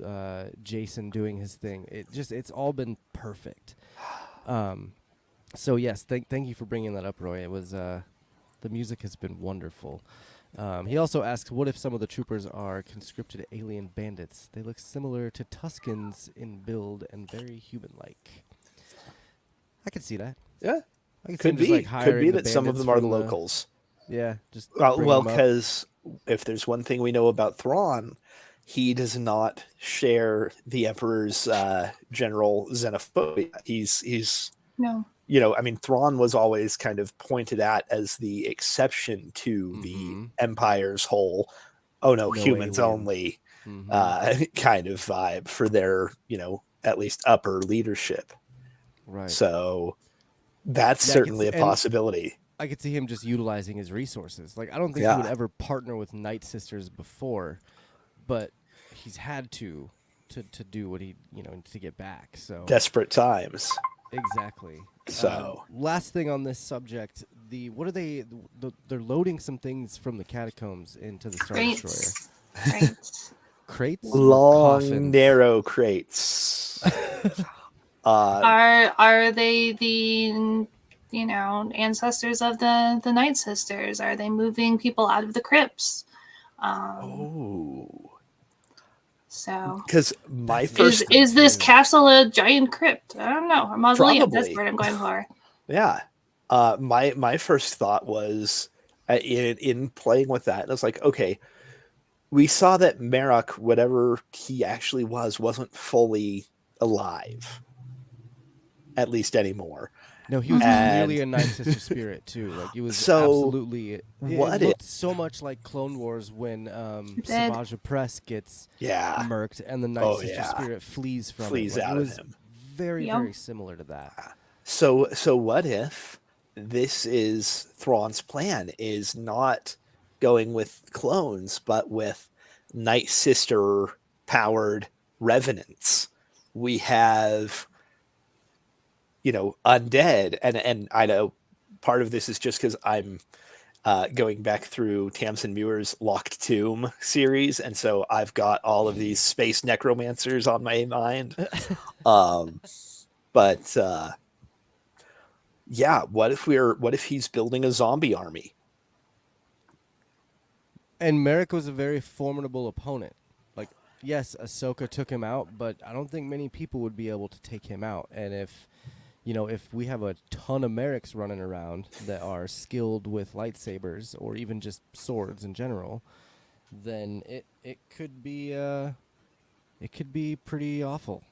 Jason doing his thing. It's all been perfect. So yes, thank you for bringing that up, Roy. It was the music has been wonderful. He also asks, what if some of the troopers are conscripted alien bandits? They look similar to Tuskens in build and very human-like. I could see that. Yeah, I could see him could just like be. Could be hiring the that some of bandits them are the from the locals. yeah, just bring Well, them up. because if there's one thing we know about Thrawn, he does not share the Emperor's general xenophobia. He's No. I mean, Thrawn was always kind of pointed at as the exception to the Empire's whole, oh no, No humans aliens. only Mm-hmm. kind of vibe for their, at least upper leadership. Right. So that's Yeah, I could certainly see, a and possibility. I could see him just utilizing his resources. Like I don't think he would Yeah. ever partner with Night Sisters before, but he's had to do what he to get back. So Desperate times. exactly. So Last thing on this subject, what are they're loading some things from the catacombs into the Star Destroyer. Crates. Crates? long, Coffins. narrow crates. Are they the ancestors of the Night Sisters? Are they moving people out of the crypts? So Because my first is this castle a giant crypt? I don't know. A mausoleum. Probably. That's what I'm going for. Yeah. My first thought was in playing with that, I was like, okay, we saw that Marok, whatever he actually was, wasn't fully alive, at least anymore. No, he was clearly a Night Sister spirit too. Like he was absolutely. It looked so much like Clone Wars when Savage Opress gets murked and the Night Sister spirit flees from flees it. Like, out it was of him. very very similar to that. So what if this is Thrawn's plan? Is not going with clones, but with Night Sister powered revenants. We have undead, and I know part of this is just because I'm going back through Tamsin Muir's Locked Tomb series, and so I've got all of these space necromancers on my mind. But yeah, what if he's building a zombie army? And Merrick was a very formidable opponent. Like, yes, Ahsoka took him out, but I don't think many people would be able to take him out. And if we have a ton of Merricks running around that are skilled with lightsabers or even just swords in general, then it could be pretty awful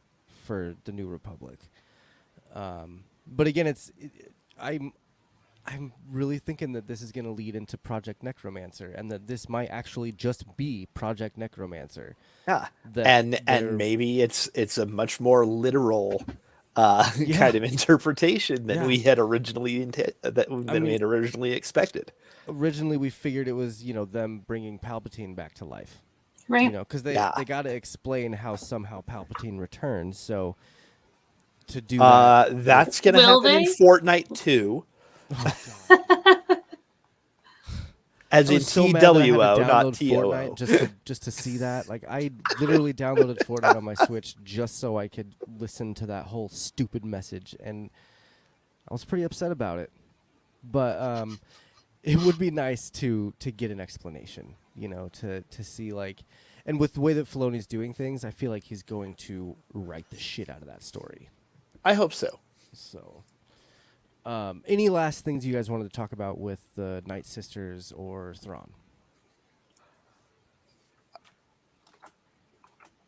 for the New Republic. But again, I'm really thinking that this is going to lead into Project Necromancer, and that this might actually just be Project Necromancer. Yeah, and maybe it's a much more literal kind of interpretation than we had originally we had originally expected. Originally, we figured it was them bringing Palpatine back to life, right? Because they got to explain how somehow Palpatine returns. So to do that's going to happen in Fortnite 2. As in TWO, not TOO. Just to see that. Like, I literally downloaded Fortnite on my Switch just so I could listen to that whole stupid message, and I was pretty upset about it. But it would be nice to get an explanation, to see, like, and with the way that Filoni's doing things, I feel like he's going to write the shit out of that story. I hope so. So, any last things you guys wanted to talk about with the Night Sisters or Thrawn?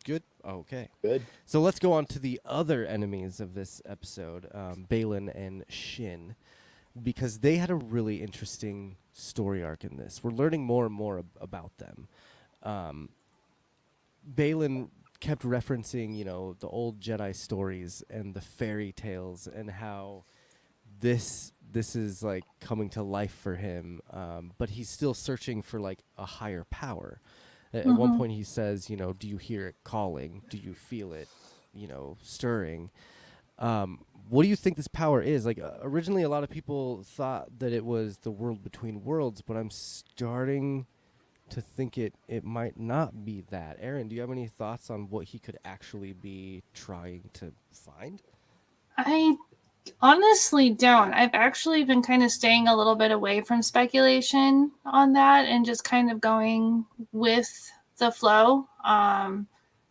Good? Okay. Good. So let's go on to the other enemies of this episode, Balin and Shin, because they had a really interesting story arc in this. We're learning more and more about them. Balin kept referencing, the old Jedi stories and the fairy tales and how this is like coming to life for him, but he's still searching for like a higher power. At one point he says, do you hear it calling? Do you feel it, stirring? What do you think this power is? Like, originally a lot of people thought that it was the world between worlds, but I'm starting to think it might not be that. Erin, do you have any thoughts on what he could actually be trying to find? I honestly don't. I've actually been kind of staying a little bit away from speculation on that and just kind of going with the flow.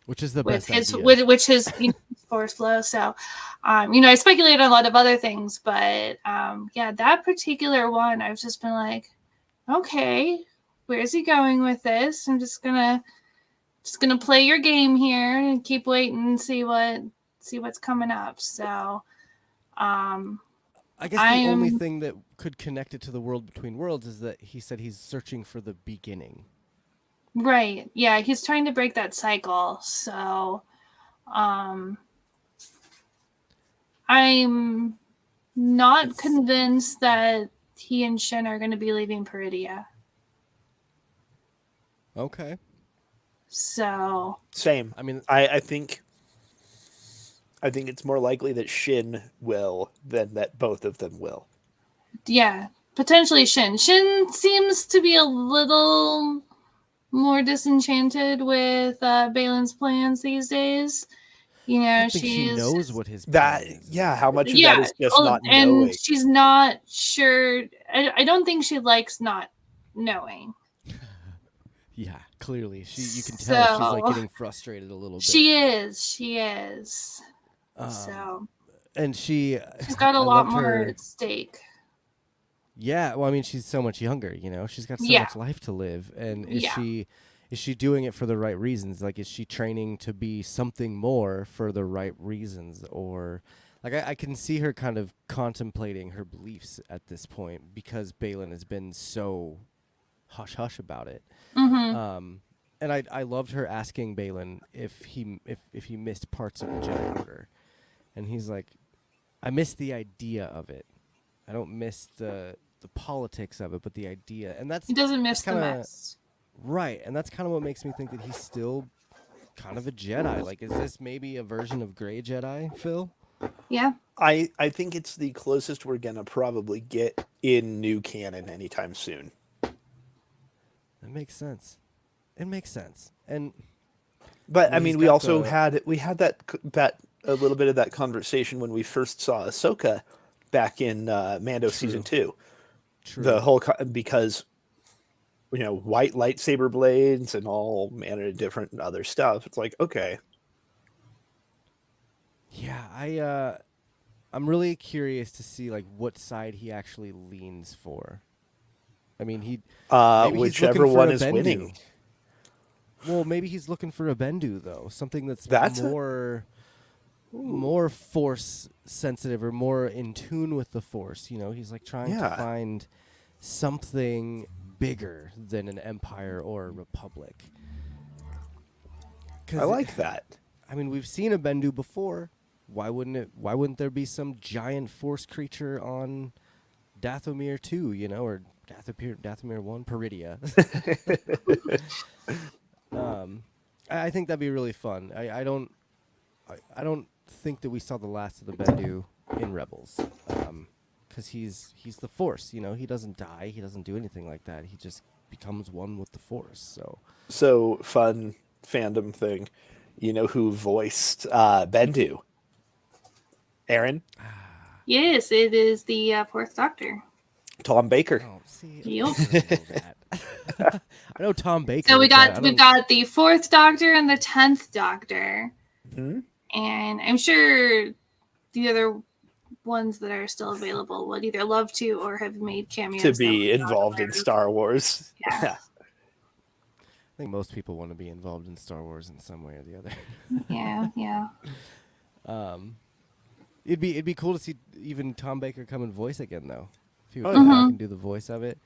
Which is the With best his idea. which his force flow. So, I speculated on a lot of other things, but yeah, that particular one, I've just been like, okay, where's he going with this? I'm just gonna play your game here and keep waiting and see what's coming up. So, um, I guess I the only am thing that could connect it to the world between worlds is that he said he's searching for the beginning. right. Yeah, he's trying to break that cycle. So, um, I'm not It's convinced that he and Shin are going to be leaving Peridia. okay. So, Same. I mean, I think it's more likely that Shin will than that both of them will. yeah, potentially Shin. Shin seems to be a little more disenchanted with Balin's plans these days. I don't think she She's knows what his That plan is. yeah, how much of that yeah, is just not and knowing? she's not sure. I don't think she likes not knowing. Yeah, clearly you can tell she's like So getting frustrated a little bit. she is. So And she's got a I lot loved more her. at stake. Yeah, well, I mean, she's so much younger, She's got so Yeah, much life to live. And yeah. is she doing it for the right reasons? Like, is she training to be something more for the right reasons? Or, like, I can see her kind of contemplating her beliefs at this point because Balin has been so hush hush about it. Mm-hmm. And I loved her asking Balin if he missed parts of the Jedi Order, and he's like, I miss the idea of it. I don't miss the politics of it, but the idea, and He doesn't miss the kind of mess. right, and that's kind of what makes me think that he's still kind of a Jedi. Like, is this maybe a version of Gray Jedi, Phil? Yeah. I think it's the closest we're gonna probably get in new canon anytime soon. That makes sense. It makes sense, and But I he's mean, we got also the had that a little bit of that conversation when we first saw Ahsoka back in Mando season true, 2. The true. whole because white lightsaber blades and all manner of different other stuff. It's like, okay, Yeah, I'm really curious to see like what side he actually leans for. I mean, maybe he's looking whichever for one a is winning. Bendu. Well, maybe he's looking for a Bendu though, something that's That's more force sensitive or more in tune with the force. He's like trying to yeah. find something bigger than an empire or a republic. I like that. I mean, we've seen a Bendu before. Why wouldn't there be some giant force creature on Dathomir 2, or Dathomir 1, Peridia? I think that'd be really fun. I don't think that we saw the last of the Bendu in Rebels, because he's the Force. He doesn't die. He doesn't do anything like that. He just becomes one with the Force. So fun fandom thing. You know who voiced Bendu? Aaron? Yes, it is the Fourth Doctor. Tom Baker. Oh, see, Yep. I didn't know that. I know Tom Baker. So we've but got the Fourth Doctor and the 10th Doctor, Hmm? and I'm sure the other ones that are still available would either love to or have made cameos To that be we're not involved aware in of. Star Wars. Yeah. I think most people want to be involved in Star Wars in some way or the other. Yeah. It'd be cool to see even Tom Baker come and voice again though. If he would Oh, come yeah. back and do the voice of it.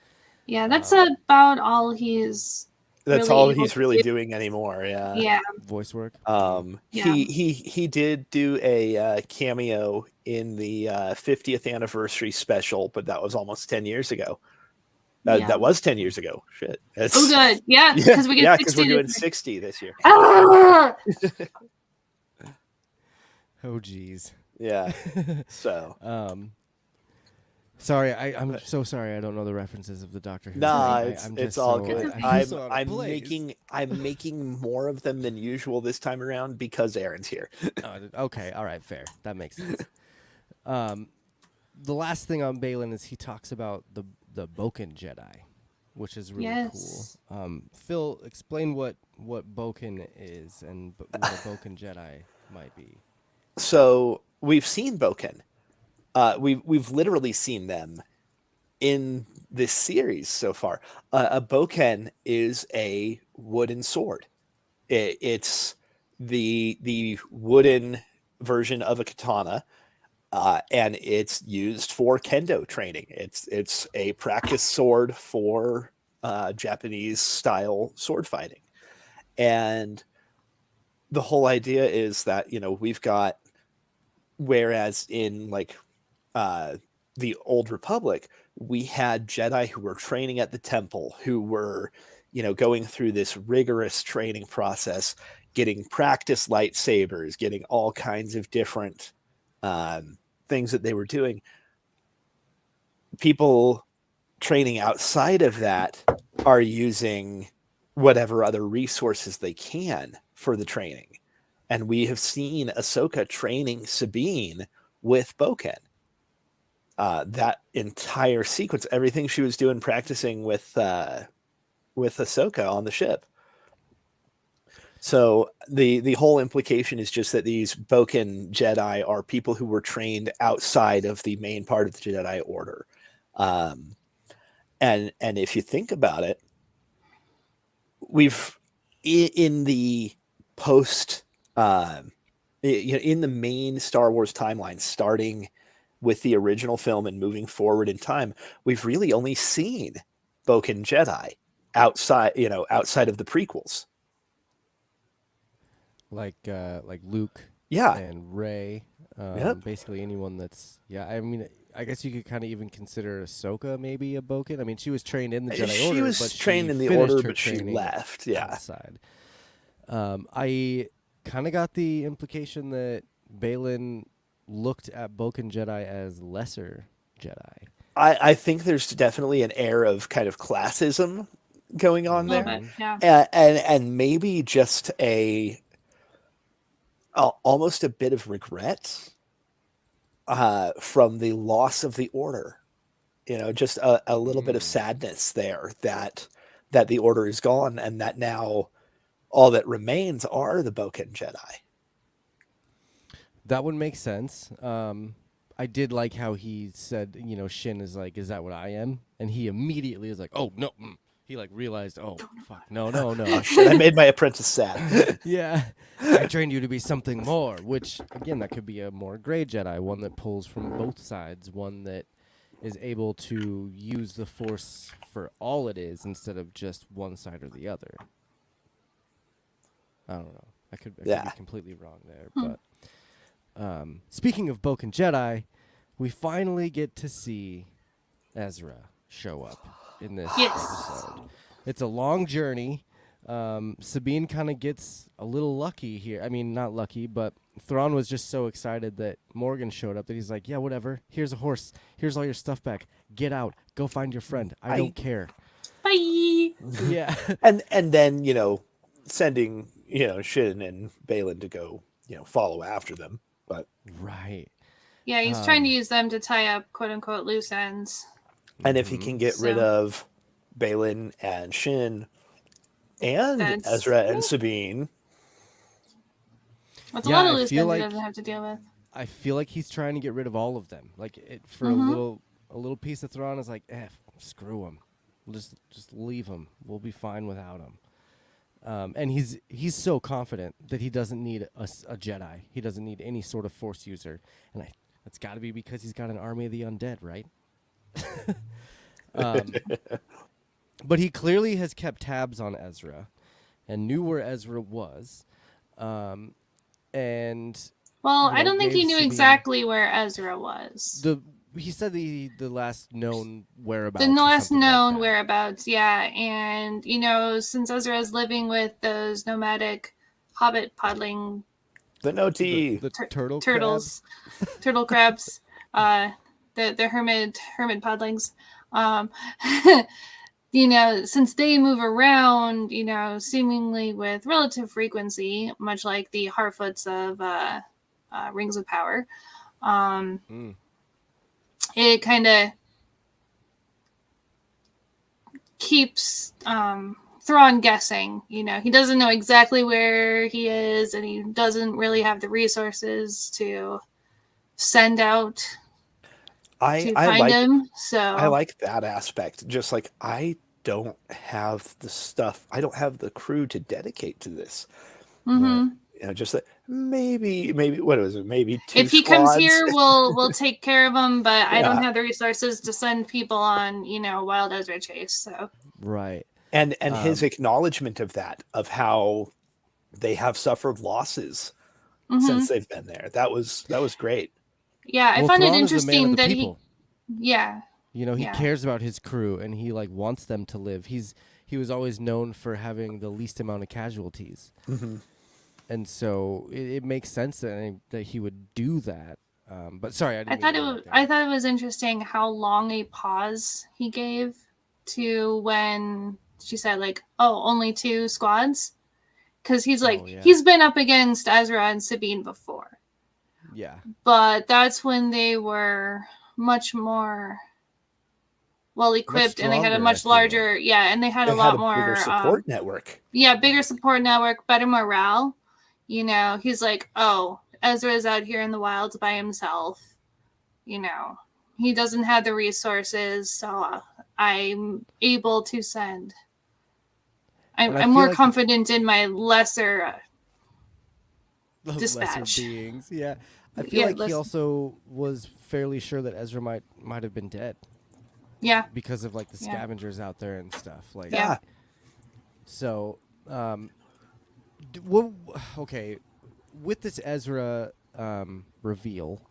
Yeah, that's about all he's That's really all able he's to really do. doing anymore. Yeah. Yeah. Voice work. Yeah. He did do a cameo in the 50th anniversary special, but that was almost 10 years ago. Yeah. That was 10 years ago. Shit. Oh, good. Yeah, because we get 60 we're doing this year. 60 this year. Ah! Oh geez. Yeah. So. Sorry, I'm so sorry. I don't know the references of the Doctor Who. Nah, thing. it's I'm it's just all so- good. I'm so out of I'm place. making more of them than usual this time around because Aaron's here. Okay, all right, fair. That makes sense. the last thing on Balin is he talks about the Boken Jedi, which is really Yes. cool. Phil, explain what Boken is and what a Boken Jedi might be. So we've seen Boken. We've literally seen them in this series so far. A Boken is a wooden sword. It's the wooden version of a katana, and it's used for kendo training. It's a practice sword for Japanese style sword fighting, and the whole idea is that we've got, whereas in like uh, the Old Republic, we had Jedi who were training at the temple, who were, going through this rigorous training process, getting practice lightsabers, getting all kinds of different things that they were doing. People training outside of that are using whatever other resources they can for the training. And we have seen Ahsoka training Sabine with Boken. That entire sequence, everything she was doing, practicing with Ahsoka on the ship. So the whole implication is just that these Boken Jedi are people who were trained outside of the main part of the Jedi Order. And if you think about it, we've in the post in the main Star Wars timeline, starting with the original film and moving forward in time, we've really only seen Boken Jedi outside of the prequels. Like Luke Yeah. and Rey. Yep. Basically anyone that's I mean, I guess you could kind of even consider Ahsoka maybe a Boken. I mean, she was trained in the Jedi She Order, was but trained she in the finished Order, her but she training left. Yeah. outside. I kind of got the implication that Balin looked at Boken Jedi as lesser Jedi. I think there's definitely an air of kind of classism going on A little there. bit, yeah. And maybe just almost a bit of regret from the loss of the Order. Just a little bit of sadness there that the Order is gone, and that now all that remains are the Boken Jedi. That would make sense. I did like how he said, Shin is like, "Is that what I am?" And he immediately was like, "Oh no." He like realized, "Oh fuck, no." Oh shit! I made my apprentice sad. Yeah, I trained you to be something more. Which again, that could be a more gray Jedi, one that pulls from both sides, one that is able to use the Force for all it is instead of just one side or the other. I don't know. I could be completely wrong there, but speaking of Boken Jedi, we finally get to see Ezra show up in this episode. It's a long journey. Sabine kind of gets a little lucky here. I mean, not lucky, but Thrawn was just so excited that Morgan showed up that he's like, "Yeah, whatever. Here's a horse. Here's all your stuff back. Get out. Go find your friend. I don't care." Bye. Yeah. and then sending Shin and Balin to go follow after them. But right. Yeah, he's trying to use them to tie up quote unquote loose ends. And if he can get rid of Balin and Shin and Ezra and Sabine, that's a lot of loose ends he doesn't have to deal with. I feel like he's trying to get rid of all of them. Like for a little piece of Thrawn is like, screw him. We'll just leave him. We'll be fine without him. And he's so confident that he doesn't need a Jedi. He doesn't need any sort of Force user. And that's got to be because he's got an army of the undead, right? But he clearly has kept tabs on Ezra and knew where Ezra was. And I don't think he knew exactly where Ezra was. He said the last known whereabouts. The last known whereabouts, yeah. And, since Ezra is living with those nomadic hobbit podling... The no-tea. The turtles. Turtle crabs. The hermit podlings. Since they move around, seemingly with relative frequency, much like the Harfoots of Rings of Power, it kind of keeps Thrawn guessing. You know, he doesn't know exactly where he is, and he doesn't really have the resources to send out to find him. So I like that aspect. Just like I don't have the stuff. I don't have the crew to dedicate to this. mm-hmm. You know, just that maybe what was it? Maybe 2 if he squads? comes here, we'll take care of him. But I don't Yeah. have the resources to send people on, you know, Wild Ezra chase. So Right. And his acknowledgement of that, of how they have suffered losses mm-hmm. since they've been there. That was great. Yeah, I Well, found Thrawn it is a man of interesting the that people. yeah. You know, he Yeah. cares about his crew, and he like wants them to live. He was always known for having the least amount of casualties, and so it makes sense that he would do that. But sorry, I didn't. I thought it was interesting how long a pause he gave to when she said like, "Oh, only 2 squads," because he's like he's been up against Ezra and Sabine before. Yeah, but that's when they were much more well equipped, and they had a much larger and they had a lot more bigger support network. Yeah, bigger support network, better morale. You know, he's like, oh, Ezra's out here in the wilds by himself. You know, he doesn't have the resources, so I'm able to send. I'm more confident in my lesser dispatch. Lesser beings. Yeah, I feel like he also was fairly sure that Ezra might have been dead. Yeah. Because of like the scavengers out there and stuff. Like yeah. So, okay, with this Ezra reveal,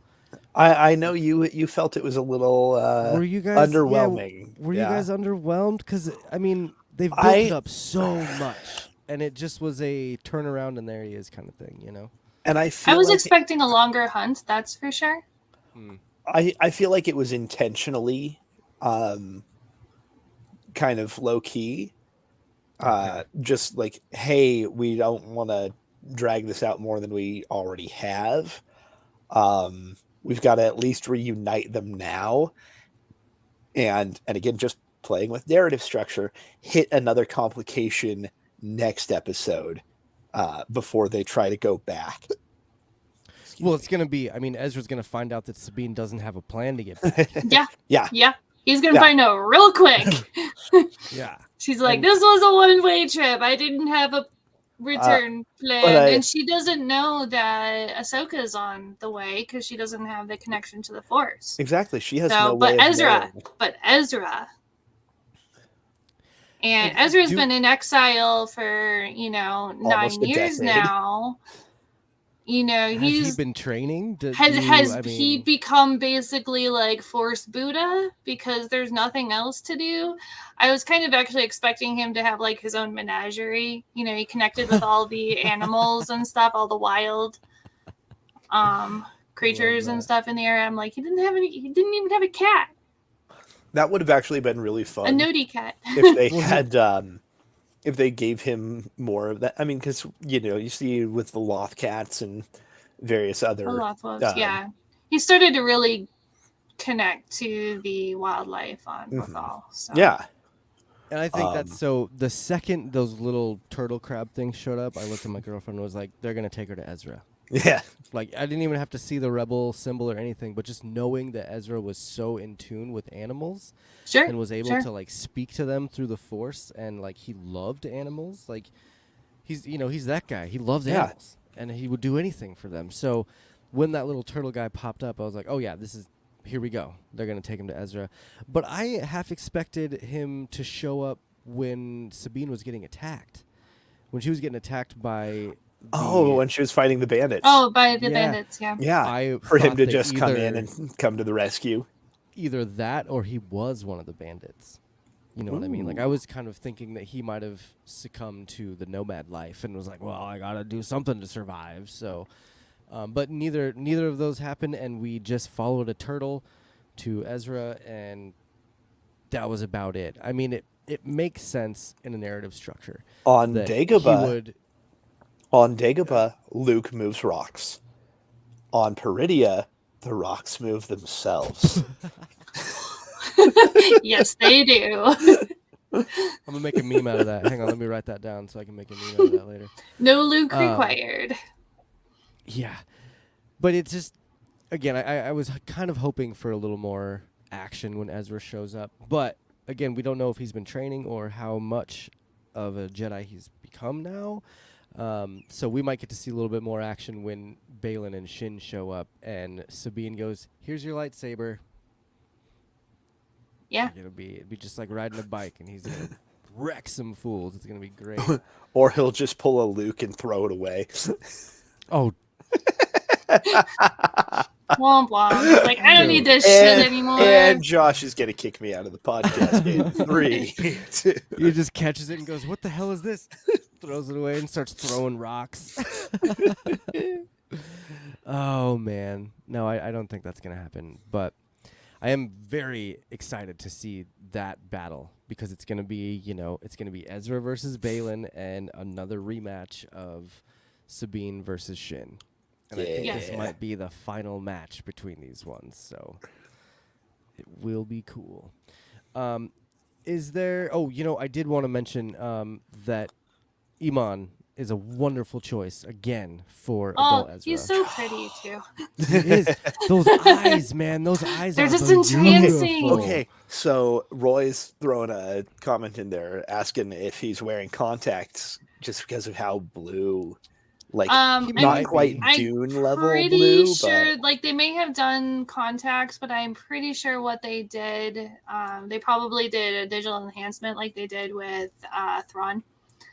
I know you felt it was a little were you guys underwhelming. Were you guys underwhelmed? Because I mean, they've built it up so much, and it just was a turnaround and there he is kind of thing, you know. And I was expecting a longer hunt, that's for sure. I feel like it was intentionally kind of low key. Just like, hey, we don't want to drag this out more than we already have. We've got to at least reunite them now. And again, just playing with narrative structure, hit another complication next episode before they try to go back. Well, it's going to be, I mean, Ezra's going to find out that Sabine doesn't have a plan to get back. Yeah. He's going to find out real quick. Yeah. She's like, this was a one-way trip. I didn't have a return plan. And she doesn't know that Ahsoka's on the way because she doesn't have the connection to the Force. Exactly. She has no way of knowing. But Ezra. And Ezra's been in exile for, 9 years now. You know, has he been training? Has he become basically like Force Buddha because there's nothing else to do? I was kind of actually expecting him to have like his own menagerie. You know, he connected with all the animals and stuff, all the wild creatures and stuff in the area. I'm like, he didn't even have a cat. That would have actually been really fun. A nudie cat. If they had if they gave him more of that. I mean, because, you see with the Loth cats and various other... He started to really connect to the wildlife on Bacall. So. Yeah. And I think that's so... The second those little turtle crab things showed up, I looked at my girlfriend and was like, they're going to take her to Ezra. Yeah. Like, I didn't even have to see the rebel symbol or anything, but just knowing that Ezra was so in tune with animals and was able to, like, speak to them through the Force, and, like, he loved animals. Like, he's that guy. He loves animals, and he would do anything for them. So when that little turtle guy popped up, I was like, oh, yeah, here we go. They're going to take him to Ezra. But I half expected him to show up when Sabine was getting attacked. When she was getting attacked by... when she was fighting the bandits. Oh, by the bandits, yeah. Yeah, for him to just come in and come to the rescue. Either that or he was one of the bandits. You know what I mean? Like, I was kind of thinking that he might have succumbed to the nomad life and was like, well, I got to do something to survive. So, but neither of those happened, and we just followed a turtle to Ezra, and that was about it. I mean, it makes sense in a narrative structure. On Dagobah, Luke moves rocks. On Peridia, the rocks move themselves. Yes, they do. I'm gonna make a meme out of that. Hang on, let me write that down so I can make a meme out of that later. No Luke Um, required. Yeah, but it's just again, I was kind of hoping for a little more action when Ezra shows up, but again, we don't know if he's been training or how much of a Jedi he's become now. So we might get to see a little bit more action when Balin and Shin show up, and Sabine goes, "Here's your lightsaber." Yeah. Like, it'd be just like riding a bike, and he's gonna wreck some fools. It's gonna be great. Or he'll just pull a Luke and throw it away. Oh, Womp womp. He's like, I don't need this And- shit anymore. And Josh is going to kick me out of the podcast in 3, 2. he just catches it and goes, "What the hell is this?" Throws it away and starts throwing rocks. Oh man, no, I don't think that's gonna happen. But I am very excited to see that battle because it's gonna be, it's gonna be Ezra versus Balin and another rematch of Sabine versus Shin. And I think this Yeah. might be the final match between these ones, so it will be cool. Is there? Oh, I did want to mention that Iman is a wonderful choice again for adult Oh, Ezra. he's so pretty too. He is. Those eyes, man. Those eyes They're are just beautiful. entrancing. Okay, so Roy's throwing a comment in there asking if he's wearing contacts just because of how blue, like He not might quite be. Dune level Pretty blue, sure, but like they may have done contacts, but I'm pretty sure what they did, they probably did a digital enhancement like they did with Thrawn.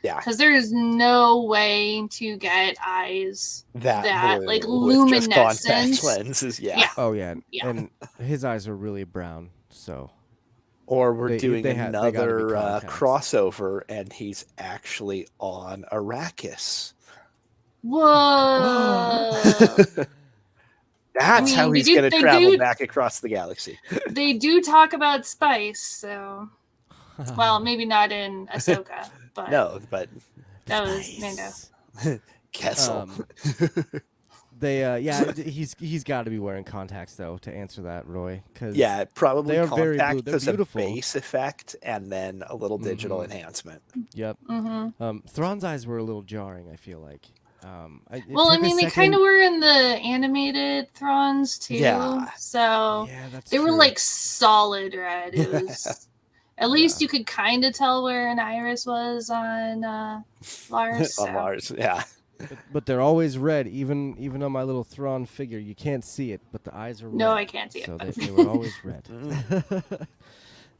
yeah, Because there is no way to get eyes that blue like with just contact luminescence. lenses, yeah. Yeah. Oh yeah. Yeah. And his eyes are really brown. So Or we're They doing gotta be another contacts. crossover, and he's actually on Arrakis. Whoa. That's how they he's do- going to they travel do- back across the galaxy. They do talk about spice, so well, maybe not in Ahsoka, but No, but that was Mando. Kessel. He's got to be wearing contacts though to answer that, Roy. Cause yeah, probably they are very blue. contact They're as a beautiful. base effect, and then a little digital Mhm. enhancement. Yep. Mm-hmm. Thrawn's eyes were a little jarring. I feel like. Well, I mean, they kind of were in the animated Thrawns too, Yeah. so Yeah, that's they were true. like solid red. It was at least you could kind of tell where an iris was on Lars. So. On Mars, yeah. But they're always red, even on my little Thrawn figure. You can't see it, but the eyes are red. No, I can't see it. So But. they were always red.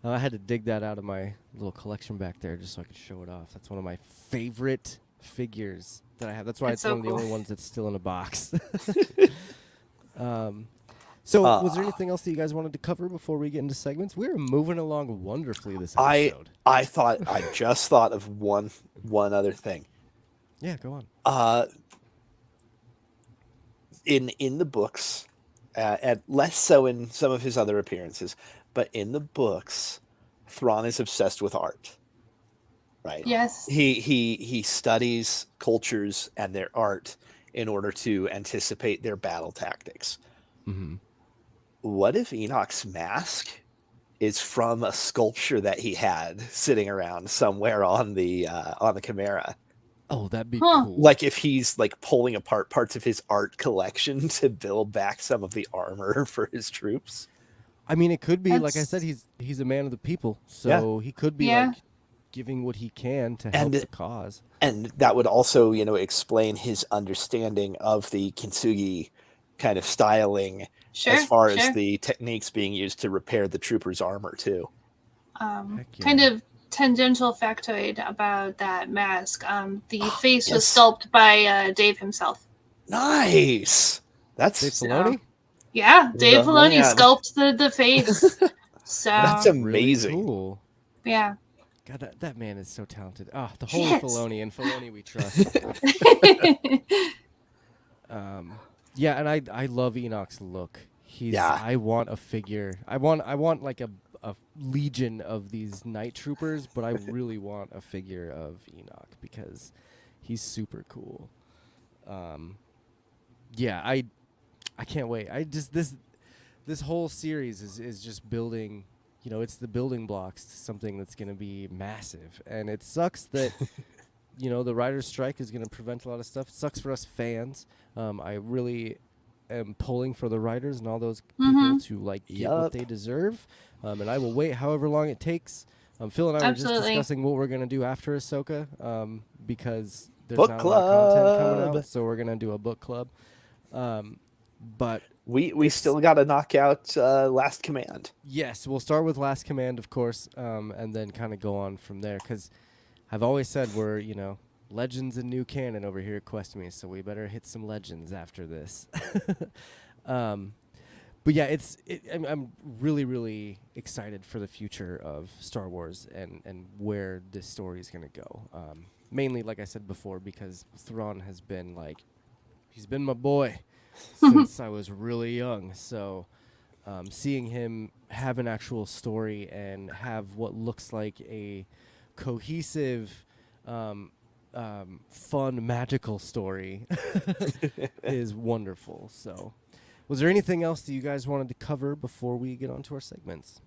I had to dig that out of my little collection back there just so I could show it off. That's one of my favorite figures that I have. That's why That's it's so one of the cool. only ones that's still in a box. So was there anything else that you guys wanted to cover before we get into segments? We're moving along wonderfully this episode. I just thought of one other thing. Yeah, go on. In the books, and less so in some of his other appearances, but in the books, Thrawn is obsessed with art. Right? Yes. He studies cultures and their art in order to anticipate their battle tactics. Mm-hmm. What if Enoch's mask is from a sculpture that he had sitting around somewhere on the Chimera? Oh, that'd be Huh. cool. Like if he's like pulling apart parts of his art collection to build back some of the armor for his troops. I mean, it could be like I That's- said. He's a man of the people, so he could be Yeah. like giving what he can to help And- the cause. And that would also, explain his understanding of the kintsugi kind of styling Sure. as far sure. as the techniques being used to repair the trooper's armor too. Heck yeah. Kind of tangential factoid about that mask. The face was Yes. sculpted by Dave himself. Nice. That's Dave Filoni? Yeah, Dave The Filoni man. sculpted the face. So That's amazing. Really cool. yeah. God, that man is so talented. Ah, the holy Yes. Filoni, and Filoni we trust. Yeah, and I love Enoch's look. Yeah. I want a figure. I want like a legion of these night troopers, but I really want a figure of Enoch because he's super cool. Yeah, I can't wait. I just this whole series is just building, it's the building blocks to something that's going to be massive. And it sucks that, the writer's strike is going to prevent a lot of stuff. It sucks for us fans. I really am pulling for the writers and all those people to get what they deserve. And I will wait however long it takes. Phil and I were just discussing what we're going to do after Ahsoka, because there's book not club. a lot of content coming out, so we're going to do a book club. But we still got to knock out Last Command. Yes, we'll start with Last Command, of course, and then kind of go on from there, because I've always said we're, Legends and New Canon over here at Quest Me, so we better hit some Legends after this. But yeah, I'm really, really excited for the future of Star Wars and where this story is going to go. Mainly, like I said before, because Thrawn has been he's been my boy since I was really young. So seeing him have an actual story and have what looks like a cohesive, fun, magical story is wonderful. So was there anything else that you guys wanted to cover before we get on to our segments?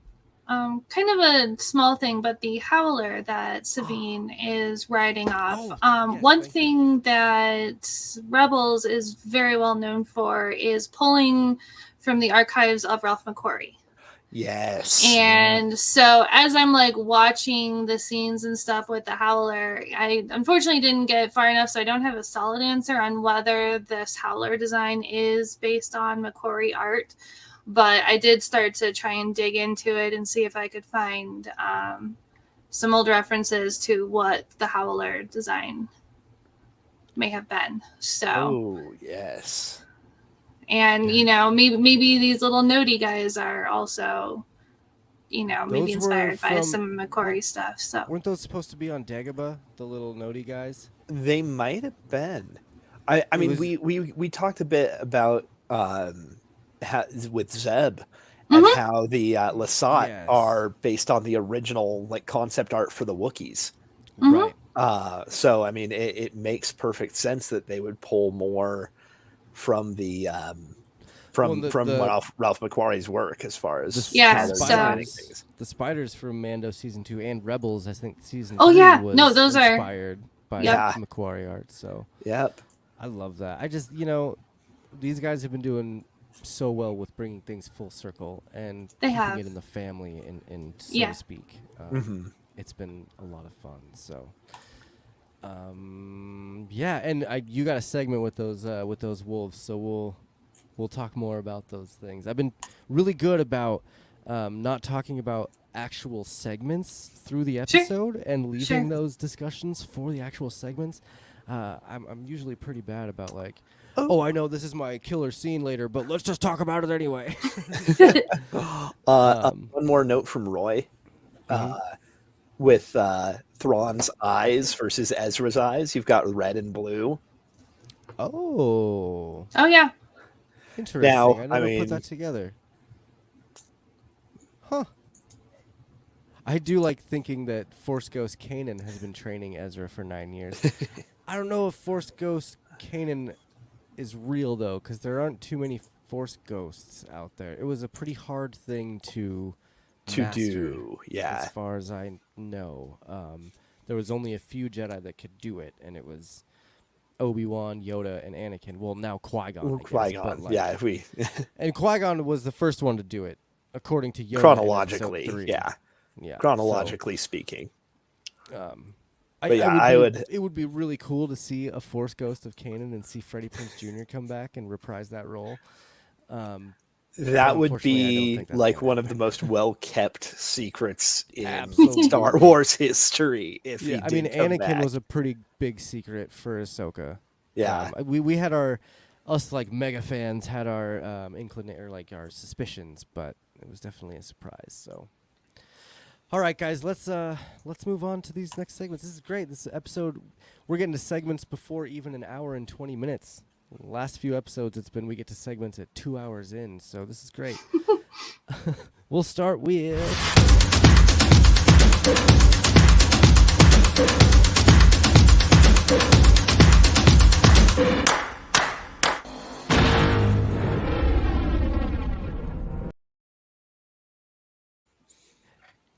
Kind of a small thing, but the Howler that Sabine is riding off. Yes, one thing that Rebels is very well known for is pulling from the archives of Ralph McQuarrie. Yes. And so as I'm watching the scenes and stuff with the Howler, I unfortunately didn't get far enough, so I don't have a solid answer on whether this Howler design is based on McQuarrie art. But I did start to try and dig into it and see if I could find some old references to what the Howler design may have been. So, oh yes, and maybe these little notey guys are also, maybe inspired by some McQuarrie stuff. So, weren't those supposed to be on Dagobah, the little notey guys? they might have been. I mean, we talked a bit about. With Zeb and how the Lasat are based on the original concept art for the Wookiees. Right. So I mean it makes perfect sense that they would pull more from the from Ralph McQuarrie's work as far as the spiders from Mando season 2 and Rebels, I think season 3 was those inspired by Yep. McQuarrie art. So yep, I love that. I just these guys have been doing so well with bringing things full circle and keeping it in the family and so to speak. It's been a lot of fun. So and you got a segment with those wolves, so we'll talk more about those things. I've been really good about not talking about actual segments through the episode and leaving those discussions for the actual segments. I'm usually pretty bad about I know this is my killer scene later, but let's just talk about it anyway. One more note from Roy. With Thrawn's eyes versus Ezra's eyes, you've got red and blue. Oh yeah. Interesting. Now, I never put that together. Huh. I do like thinking that Force Ghost Kanan has been training Ezra for 9 years. I don't know if Force Ghost Kanan is real though, because there aren't too many Force ghosts out there. It was a pretty hard thing to do, yeah. As far as I know, there was only a few Jedi that could do it, and it was Obi-Wan, Yoda, and Anakin. Well, now Qui-Gon. Qui-Gon, yeah. And Qui-Gon was the first one to do it, according to Yoda. Chronologically, yeah. Chronologically speaking. It would be really cool to see a Force Ghost of Kanan and see Freddie Prinze Jr. come back and reprise that role. That would be one of the most well-kept secrets in Star Wars history. If he did Anakin back. was a pretty big secret for Ahsoka. Yeah, we had us mega fans had our our suspicions, but it was definitely a surprise. So. All right, guys, let's move on to these next segments. This is great. This episode, we're getting to segments before even an hour and 20 minutes. Last few episodes, we get to segments at 2 hours in, so this is great. We'll start with...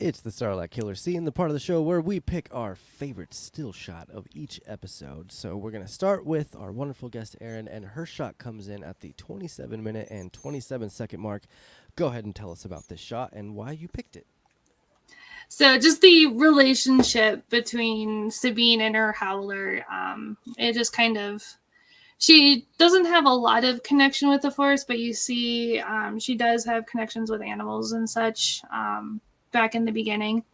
It's the Starlight Killer Scene, the part of the show where we pick our favorite still shot of each episode. So we're going to start with our wonderful guest, Erin, and her shot comes in at the 27-minute and 27-second mark. Go ahead and tell us about this shot and why you picked it. So just the relationship between Sabine and her howler, it just kind of, she doesn't have a lot of connection with the Force, but you see she does have connections with animals and such back in the beginning.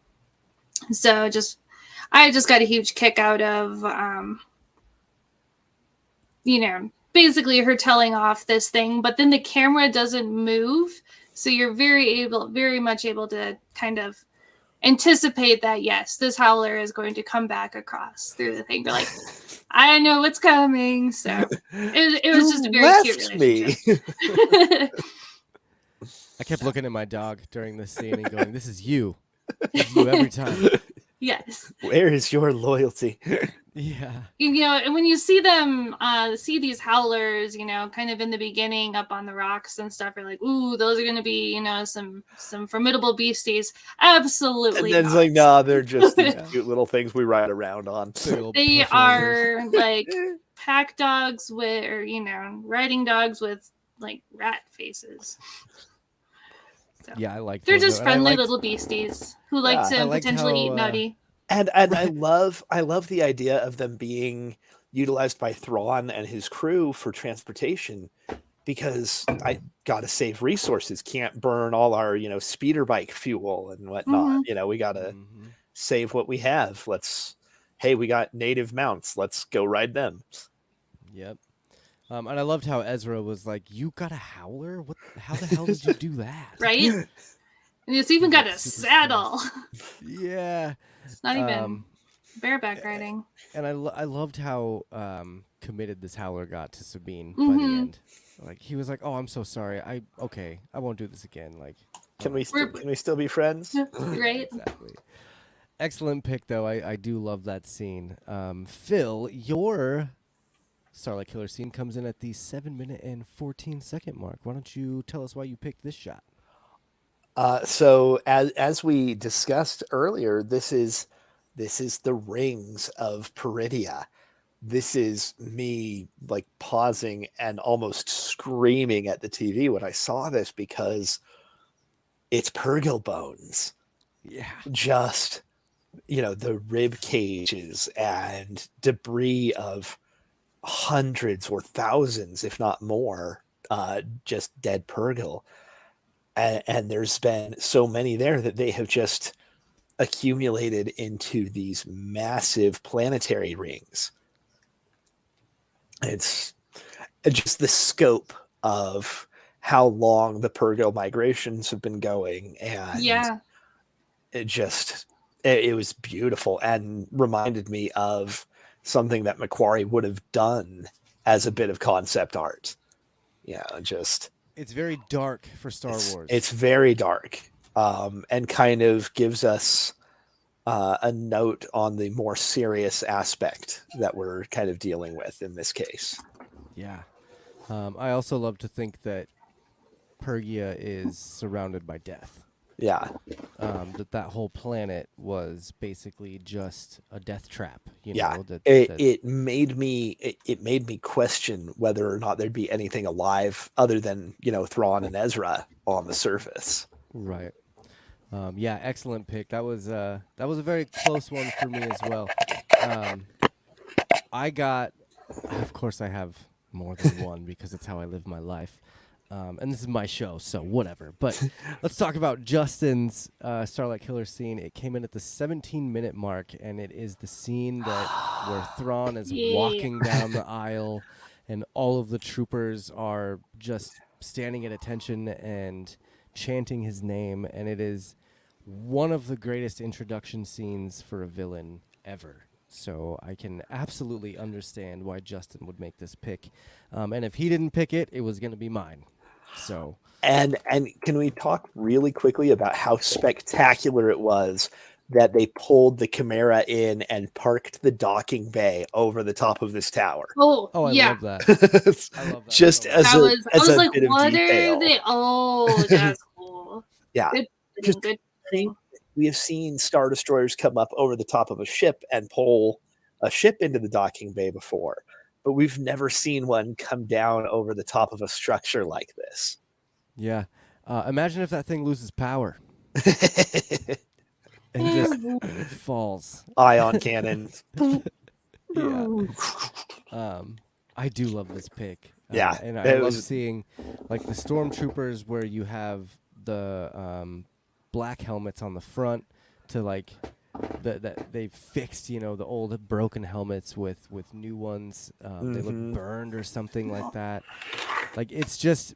So I just got a huge kick out of, basically her telling off this thing, but then the camera doesn't move. So you're very much able to kind of anticipate that, yes, this howler is going to come back across through the thing. But like, I know what's coming. So it was just a very cute relationship. I kept looking at my dog during this scene and going, this is you. This is you every time. Yes. Where is your loyalty? Yeah. And when you see them, see these howlers, kind of in the beginning up on the rocks and stuff, you're like, ooh, those are going to be, some formidable beasties. Absolutely. And then it's like, nah, they're just these cute little things we ride around on. They are like pack dogs or riding dogs with like rat faces. So, yeah, I like. They're just friendly little beasties who like to potentially eat nutty. And I love the idea of them being utilized by Thrawn and his crew for transportation, because I gotta save resources. Can't burn all our speeder bike fuel and whatnot. Mm-hmm. We gotta save what we have. We got native mounts. Let's go ride them. Yep. And I loved how Ezra was like, "You got a howler? How the hell did you do that?" Right? And it's even got a saddle. Yeah. It's not even bareback riding. And I loved how committed this howler got to Sabine by Mm-hmm. the end. Like he was like, "Oh, I'm so sorry. I won't do this again." Like, can we still be friends? Right. Exactly. Excellent pick, though. I do love that scene. Phil, your Starlight Killer Scene comes in at the 7-minute and 14-second mark. Why don't you tell us why you picked this shot? So as we discussed earlier, this is the rings of Peridia. This is me like pausing and almost screaming at the TV when I saw this, because it's Purrgil bones. Yeah. Just, the rib cages and debris of hundreds or thousands, if not more, just dead Purrgil. And there's been so many there that they have just accumulated into these massive planetary rings. It's just the scope of how long the Purrgil migrations have been going. And it was beautiful and reminded me of something that Macquarie would have done as a bit of concept art. It's very dark for Star Wars. It's very dark, and kind of gives us a note on the more serious aspect that we're kind of dealing with in this case. Yeah. I also love to think that Purgia is surrounded by death. Yeah. That whole planet was basically just a death trap. It made me question whether or not there'd be anything alive other than Thrawn and Ezra on the surface. Right. Excellent pick. That was a very close one for me as well. Of course, I have more than one because it's how I live my life. And this is my show, so whatever. But let's talk about Justin's Starlight Killer Scene. It came in at the 17-minute mark, and it is the scene where Thrawn is walking down the aisle, and all of the troopers are just standing at attention and chanting his name. And it is one of the greatest introduction scenes for a villain ever. So I can absolutely understand why Justin would make this pick. And if he didn't pick it, it was going to be mine. So and can we talk really quickly about how spectacular it was that they pulled the Chimera in and parked the docking bay over the top of this tower? I love that. I love that. Just so as I was a like, bit of what detail. are they? Oh, that's cool. Yeah. Good. we have seen Star Destroyers come up over the top of a ship and pull a ship into the docking bay before, but we've never seen one come down over the top of a structure like this. Yeah. Imagine if that thing loses power and just falls. Ion cannon. Yeah. I do love this pick. Yeah, And it I love was- seeing like the stormtroopers where you have the black helmets on the front to like that they've fixed, the old broken helmets with new ones. They look burned or something like that. Like it's just,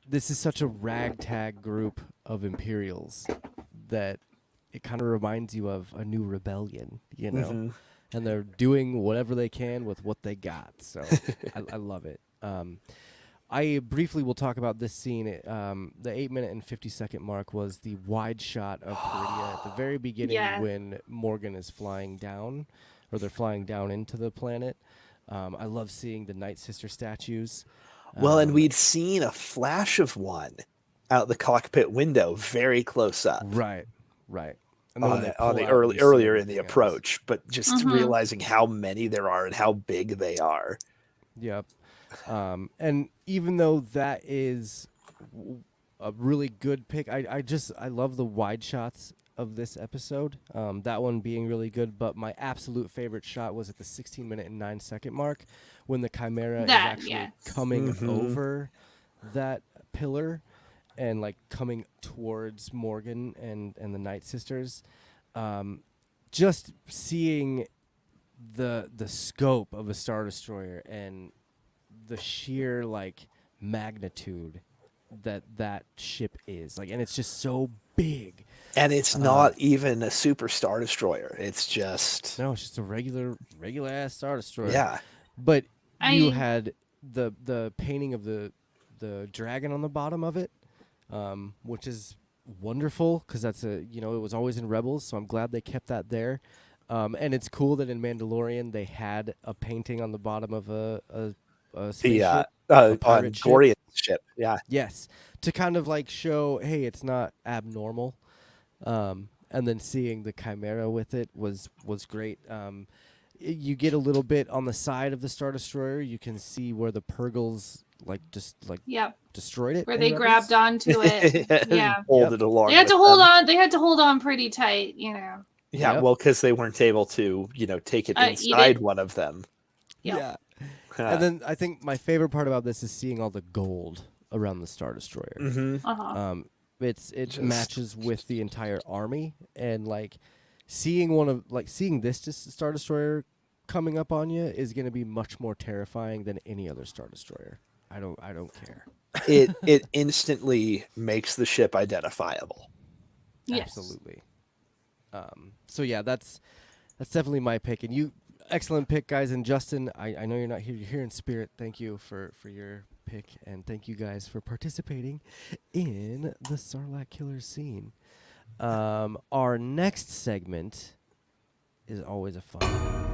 this is such a ragtag group of Imperials that it kind of reminds you of a new rebellion, and they're doing whatever they can with what they got. So I love it. I briefly will talk about this scene. The 8-minute and 50-second mark was the wide shot of Peridia at the very beginning when Morgan is flying down, or they're flying down into the planet. I love seeing the Night Sister statues. Well, and we'd seen a flash of one out the cockpit window, very close up. Right. And On the earlier in the approach, but just realizing how many there are and how big they are. Yep. And even though that is a really good pick, I love the wide shots of this episode. That one being really good, but my absolute favorite shot was at the 16-minute and 9-second mark when the Chimera is actually coming over that pillar and like coming towards Morgan and the Night Sisters. Just seeing the scope of a Star Destroyer and the sheer like magnitude that ship is like, and it's just so big. And it's not even a super Star Destroyer. It's just it's just a regular ass Star Destroyer. Yeah. But you had the painting of the dragon on the bottom of it, which is wonderful because that's it was always in Rebels, so I'm glad they kept that there. And it's cool that in Mandalorian they had a painting on the bottom of a spaceship, a pirate ship. Gorian's ship. Yeah. Yes, to kind of like show, hey, it's not abnormal. And then seeing the Chimera with it was great. You get a little bit on the side of the Star Destroyer. You can see where the Purgles destroyed it. Where they grabbed onto it. Yeah. Hold it along. They had to hold on. They had to hold on pretty tight, Yeah, Yep. well, because they weren't able to, take it inside one of them. Yeah. And then I think my favorite part about this is seeing all the gold around the Star Destroyer. It matches with the entire army, and like seeing this Star Destroyer coming up on you is going to be much more terrifying than any other Star Destroyer. I don't care. It instantly makes the ship identifiable. Yes. Absolutely. So yeah, that's definitely my pick, and you. Excellent pick, guys. And Justin, I know you're not here. You're here in spirit. Thank you for your pick, and thank you guys for participating in the Sarlacc Killer scene. Our next segment is always a fun one.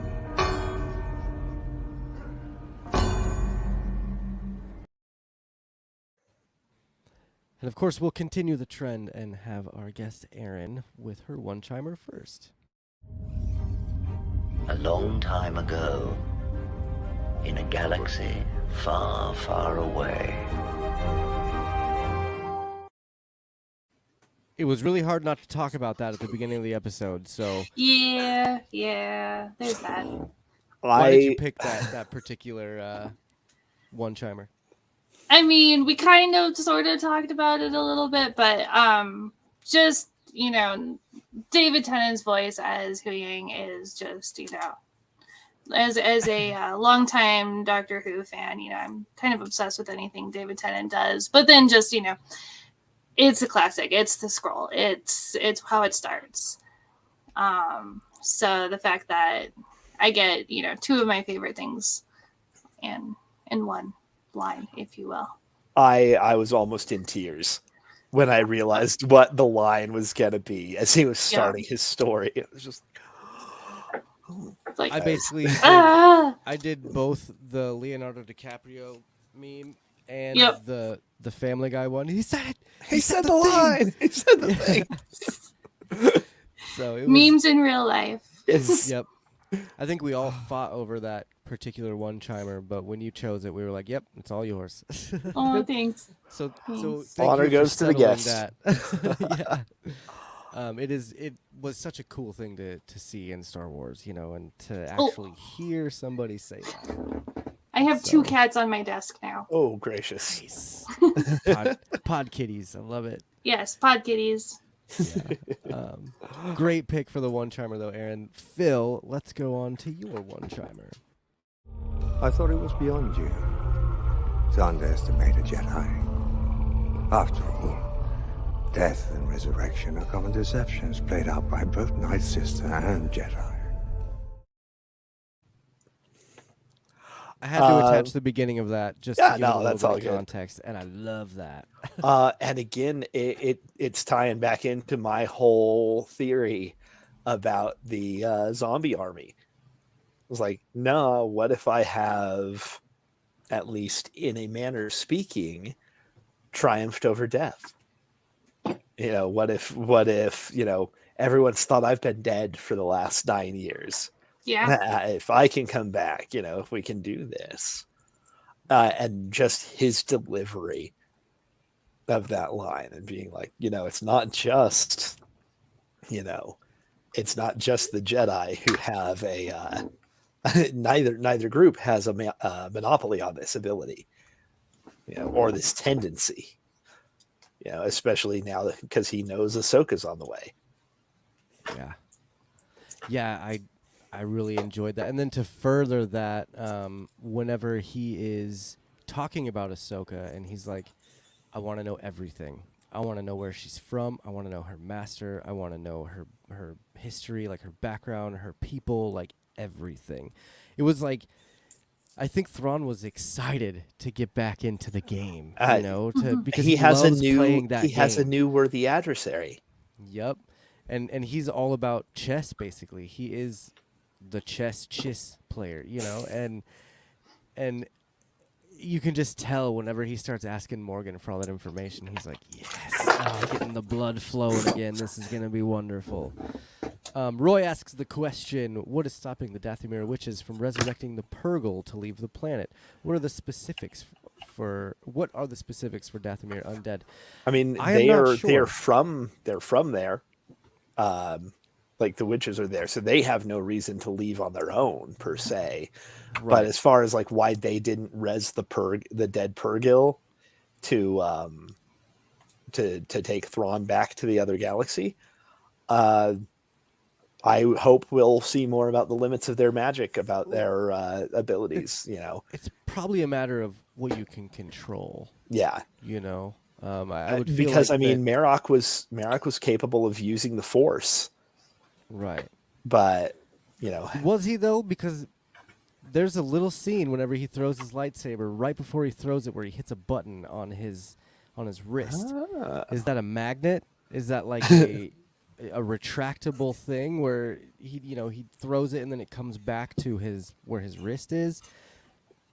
And of course, we'll continue the trend and have our guest Erin with her one-chimer first. A long time ago, in a galaxy far, far away. It was really hard not to talk about that at the beginning of the episode, so... Yeah, there's that. Why did you pick that particular one-chimer? I mean, we kind of sort of talked about it a little bit, but just, David Tennant's voice as Huyang is just, as a longtime Doctor Who fan, I'm kind of obsessed with anything David Tennant does. But then just, it's a classic. It's the scroll. It's how it starts. So the fact that I get, two of my favorite things in one line, if you will. I was almost in tears when I realized what the line was going to be as he was starting his story. It was just like, I basically I did both the Leonardo DiCaprio meme and the Family Guy one. He said it. He said the line. He said the thing. So it was. Memes in real life. Yep. I think we all fought over that particular one chimer, but when you chose it, we were like, "Yep, it's all yours." Oh, thanks. So Thanks. thank Honor you for goes to the settling guest. that. Yeah. It was such a cool thing to see in Star Wars, and to actually hear somebody say that. I have So- 2 cats on my desk now. Oh, gracious. Nice. Pod kitties, I love it. Yes, pod kitties. Yeah. Great pick for the one chimer though, Aaron. Phil, let's go on to your one chimer. I thought it was beyond you to underestimate a Jedi. After all, death and resurrection are common deceptions played out by both Night Sister and Jedi. I had to attach the beginning of that just to give it a little that's bit all of good. context, and I love that. And again, it's tying back into my whole theory about the zombie army. It was like, no, what if I have, at least in a manner speaking, triumphed over death? What if everyone's thought I've been dead for the last 9 years? Yeah. If I can come back, if we can do this. And just his delivery of that line and being like, it's not just, it's not just the Jedi who have a, neither group has a monopoly on this ability, or this tendency, especially now because he knows Ahsoka's on the way. Yeah, I really enjoyed that. And then to further that, whenever he is talking about Ahsoka and he's like, I want to know everything. I want to know where she's from. I want to know her master. I want to know her history, like her background, her people, like everything. It was like, I think Thrawn was excited to get back into the game, because he has loves playing that game. Has a new worthy adversary. Yep. And he's all about chess, basically. He is the chess player, and you can just tell whenever he starts asking Morgan for all that information, he's like, yes, getting the blood flowing again. This is going to be wonderful. Roy asks the question, what is stopping the Dathomir witches from resurrecting the Purgle to leave the planet? What are the specifics for Dathomir undead? I mean, they're from there. Like the witches are there, so they have no reason to leave on their own per se. Right. But as far as like why they didn't res the dead Purgil to take Thrawn back to the other galaxy, I hope we'll see more about the limits of their magic, about their abilities. It's probably a matter of what you can control. Yeah, I would feel because like Marok was capable of using the Force. Right. But, Was he, though? Because there's a little scene whenever he throws his lightsaber, right before he throws it, where he hits a button on his wrist. Is that a magnet? Is that like a retractable thing where he throws it and then it comes back to where his wrist is?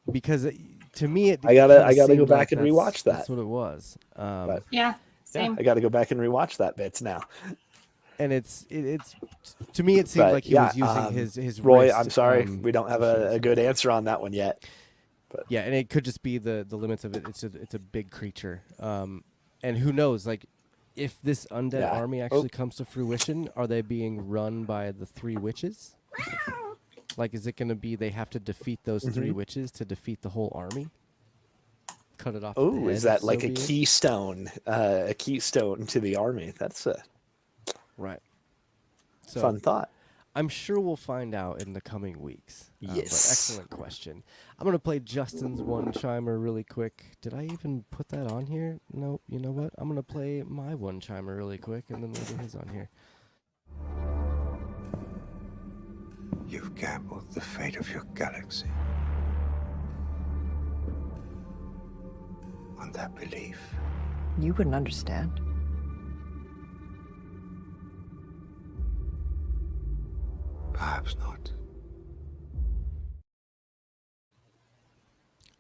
Because to me, I gotta go back and rewatch that. That's what it was. Yeah, same. I gotta go back and rewatch that bits now. And it's to me it seemed like he was using his Roy, wrist, I'm sorry, we don't have a good answer on that one yet. But yeah, and it could just be the limits of it. It's a big creature, and who knows? Like, if this undead army actually comes to fruition, are they being run by the 3 witches? Like, is it going to be they have to defeat those 3 witches to defeat the whole army? Cut it off. Oh, is that like a keystone? A keystone to the army? That's a right. So, fun thought. I'm sure we'll find out in the coming weeks. Yes. But excellent question. I'm going to play Justin's one chimer really quick. Did I even put that on here? No. You know what? I'm going to play my one chimer really quick, and then we'll get his on here. You've gambled the fate of your galaxy on that belief. You wouldn't understand. Perhaps not.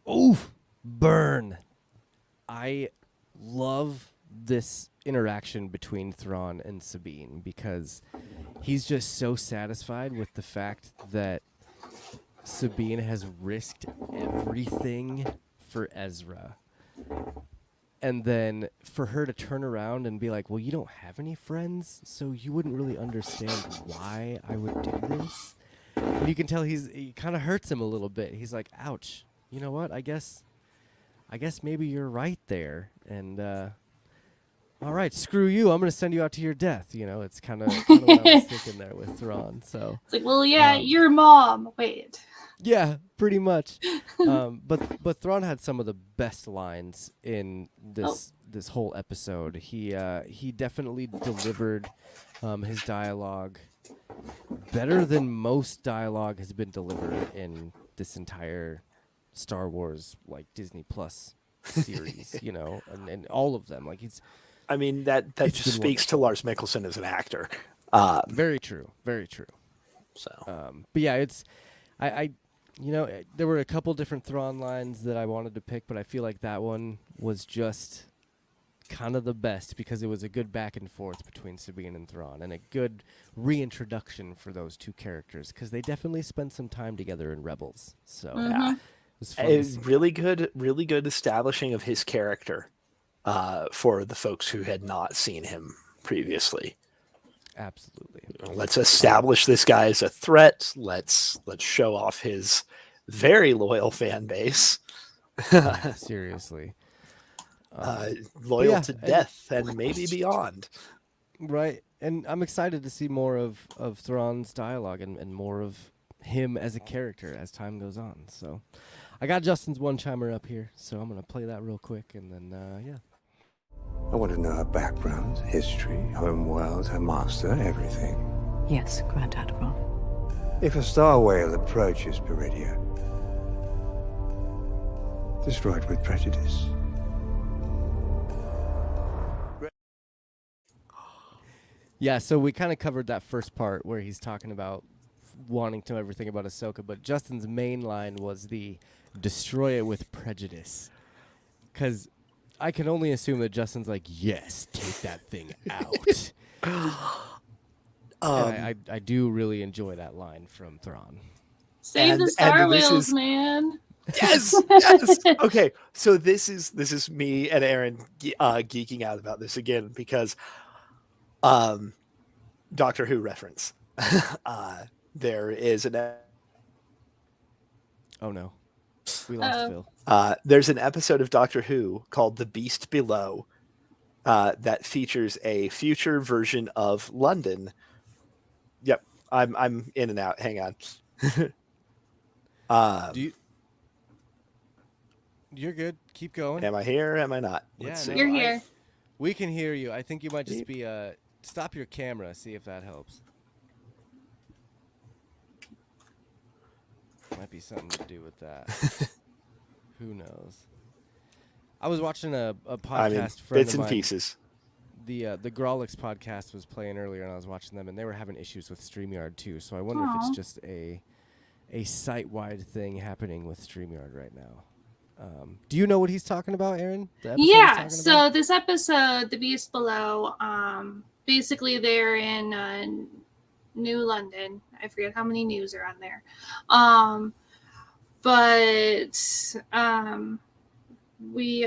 Oof! Burn! I love this interaction between Thrawn and Sabine, because he's just so satisfied with the fact that Sabine has risked everything for Ezra. And then for her to turn around and be like, well, you don't have any friends, so you wouldn't really understand why I would do this. And you can tell he kind of hurts him a little bit. He's like, ouch, you know what? I guess maybe you're right there. And all right, screw you. I'm going to send you out to your death. You know, it's kind of what I was thinking there with Thrawn. So It's like, well, yeah, your mom. Wait. yeah, pretty much. But Thrawn had some of the best lines in this whole episode. He definitely delivered his dialogue better than most dialogue has been delivered in this entire Star Wars Disney Plus series. You know, and all of them. I mean, that It's just been speaks to Lars Mikkelsen as an actor. Very true. Very true. So, but yeah, I there were a couple different Thrawn lines that I wanted to pick, but I feel like that one was just kind of the best because it was a good back and forth between Sabine and Thrawn and a good reintroduction for those two characters because they definitely spent some time together in Rebels. So yeah, it was fun to see. really good establishing of his character for the folks who had not seen him previously. Absolutely. Let's establish this guy as a threat. Let's show off his very loyal fan base. Seriously. Loyal to death and maybe beyond. Right. And I'm excited to see more of Thrawn's dialogue and more of him as a character as time goes on. So I got Justin's one-chimer up here, so I'm going to play that real quick and then, yeah. I want to know her background, history, home world, her master, everything. Yes, Grand Admiral. If a star whale approaches Peridia, destroyed with prejudice. Yeah, so we kind of covered that first part where he's talking about wanting to know everything about Ahsoka, but Justin's main line was the destroy it with prejudice. Because I can only assume that Justin's like, yes, take that thing out. And I do really enjoy that line from Thrawn. Save the Star Whales, man. Yes, yes. Okay, so this is me and Aaron geeking out about this again because Doctor Who reference. There is an Oh no, we lost Phil. there's an episode of Doctor Who called The Beast Below that features a future version of London. Yep, I'm in and out. Hang on. You're good. Keep going. Am I here? Am I not? Yeah, Let's no, see. You're here. We can hear you. I think you might just be stop your camera. See if that helps. Might be something to do with that. Who knows? I was watching a podcast. I mean, friend bits of and mine, pieces. The Grawlix podcast was playing earlier, and I was watching them, and they were having issues with StreamYard too. So I wonder if Aw. it's just a site-wide thing happening with StreamYard right now. Do you know what he's talking about, Aaron? The episode he's Yeah, talking so about? this episode, The Beast Below, basically they're in New London. I forget how many news are on there. We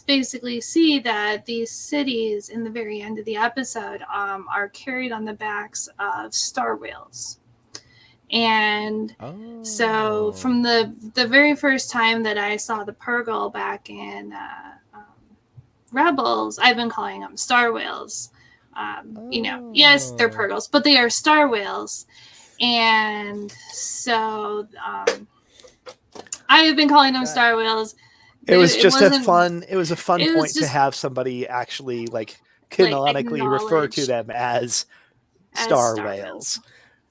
basically see that these cities in the very end of the episode are carried on the backs of star whales. And so from the very first time that I saw the Purgle back in Rebels, I've been calling them star whales. You know, yes, they're Purgles, but they are star whales. And so I have been calling them star whales. It was just a wasn't- fun. It was a fun it was point to just- have somebody actually canonically refer to acknowledge them as as star star whales.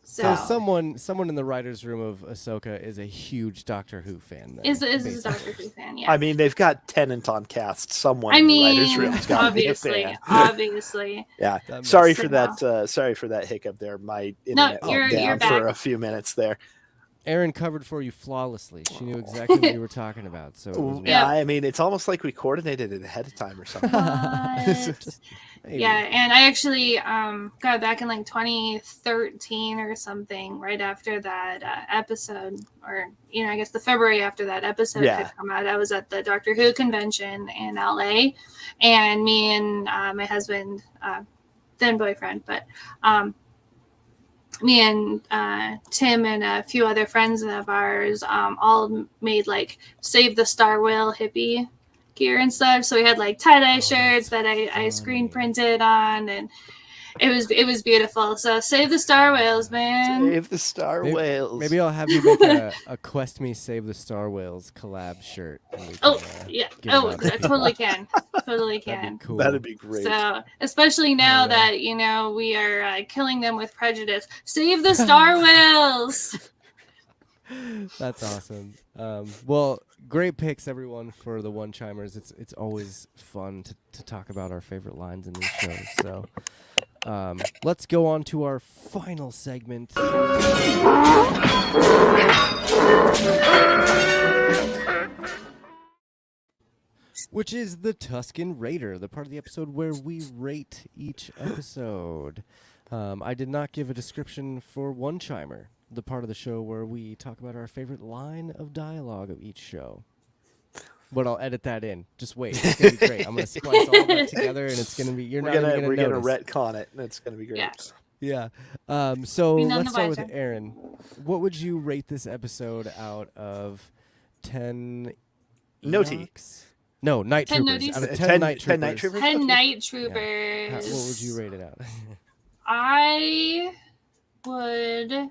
So someone in the writers' room of Ahsoka is a huge Doctor Who fan. Then, is a basically. Doctor Who fan, yeah. I mean, they've got Tennant on cast. Someone I in the writers' mean, room's got to be a obviously, fan. obviously. Yeah. That Sorry makes for sense. that. Sorry for that hiccup there. My No, internet went you're down for back. a few minutes there. Erin covered for you flawlessly. She knew exactly what you were talking about. So it was Yeah, Yep. I mean, it's almost like we coordinated it ahead of time or something. What? just maybe. Yeah, and I actually got back in like 2013 or something, right after that episode, or I guess the February after that episode Yeah. had come out. I was at the Doctor Who convention in LA, and me and my husband, then boyfriend, but me and Tim and a few other friends of ours all made like Save the Star Whale hippie gear and stuff. So we had like tie-dye shirts that I screen printed on, and it was beautiful. So Save the Star Whales, man. Save the Star Whales. Maybe I'll have you make a Quest Me Save the Star Whales collab shirt. And we can, Oh yeah. give it Oh, out. I totally can. Totally That'd can. be cool. That'd be great. So, especially now that we are killing them with prejudice. Save the Star Whales. That's awesome. Well, great picks, everyone, for the one chimers. It's always fun to talk about our favorite lines in these shows. So, let's go on to our final segment. Which is the Tusken Raider, the part of the episode where we rate each episode. I did not give a description for One Chimer, the part of the show where we talk about our favorite line of dialogue of each show. But I'll edit that in. Just wait. It's going to be great. I'm going to splice all of that together, and it's going to be, you're not even going to We're notice. gonna retcon it, and it's gonna be great. Yeah. Yeah. So Be none let's the start with wiser. Erin. What would you rate this episode out of 10 No tea. Ewoks? No, Night 10 Troopers. noties? Out of 10, 10 Night 10 Night Troopers. Troopers? 10 Night What Troopers. would you rate it out? I would,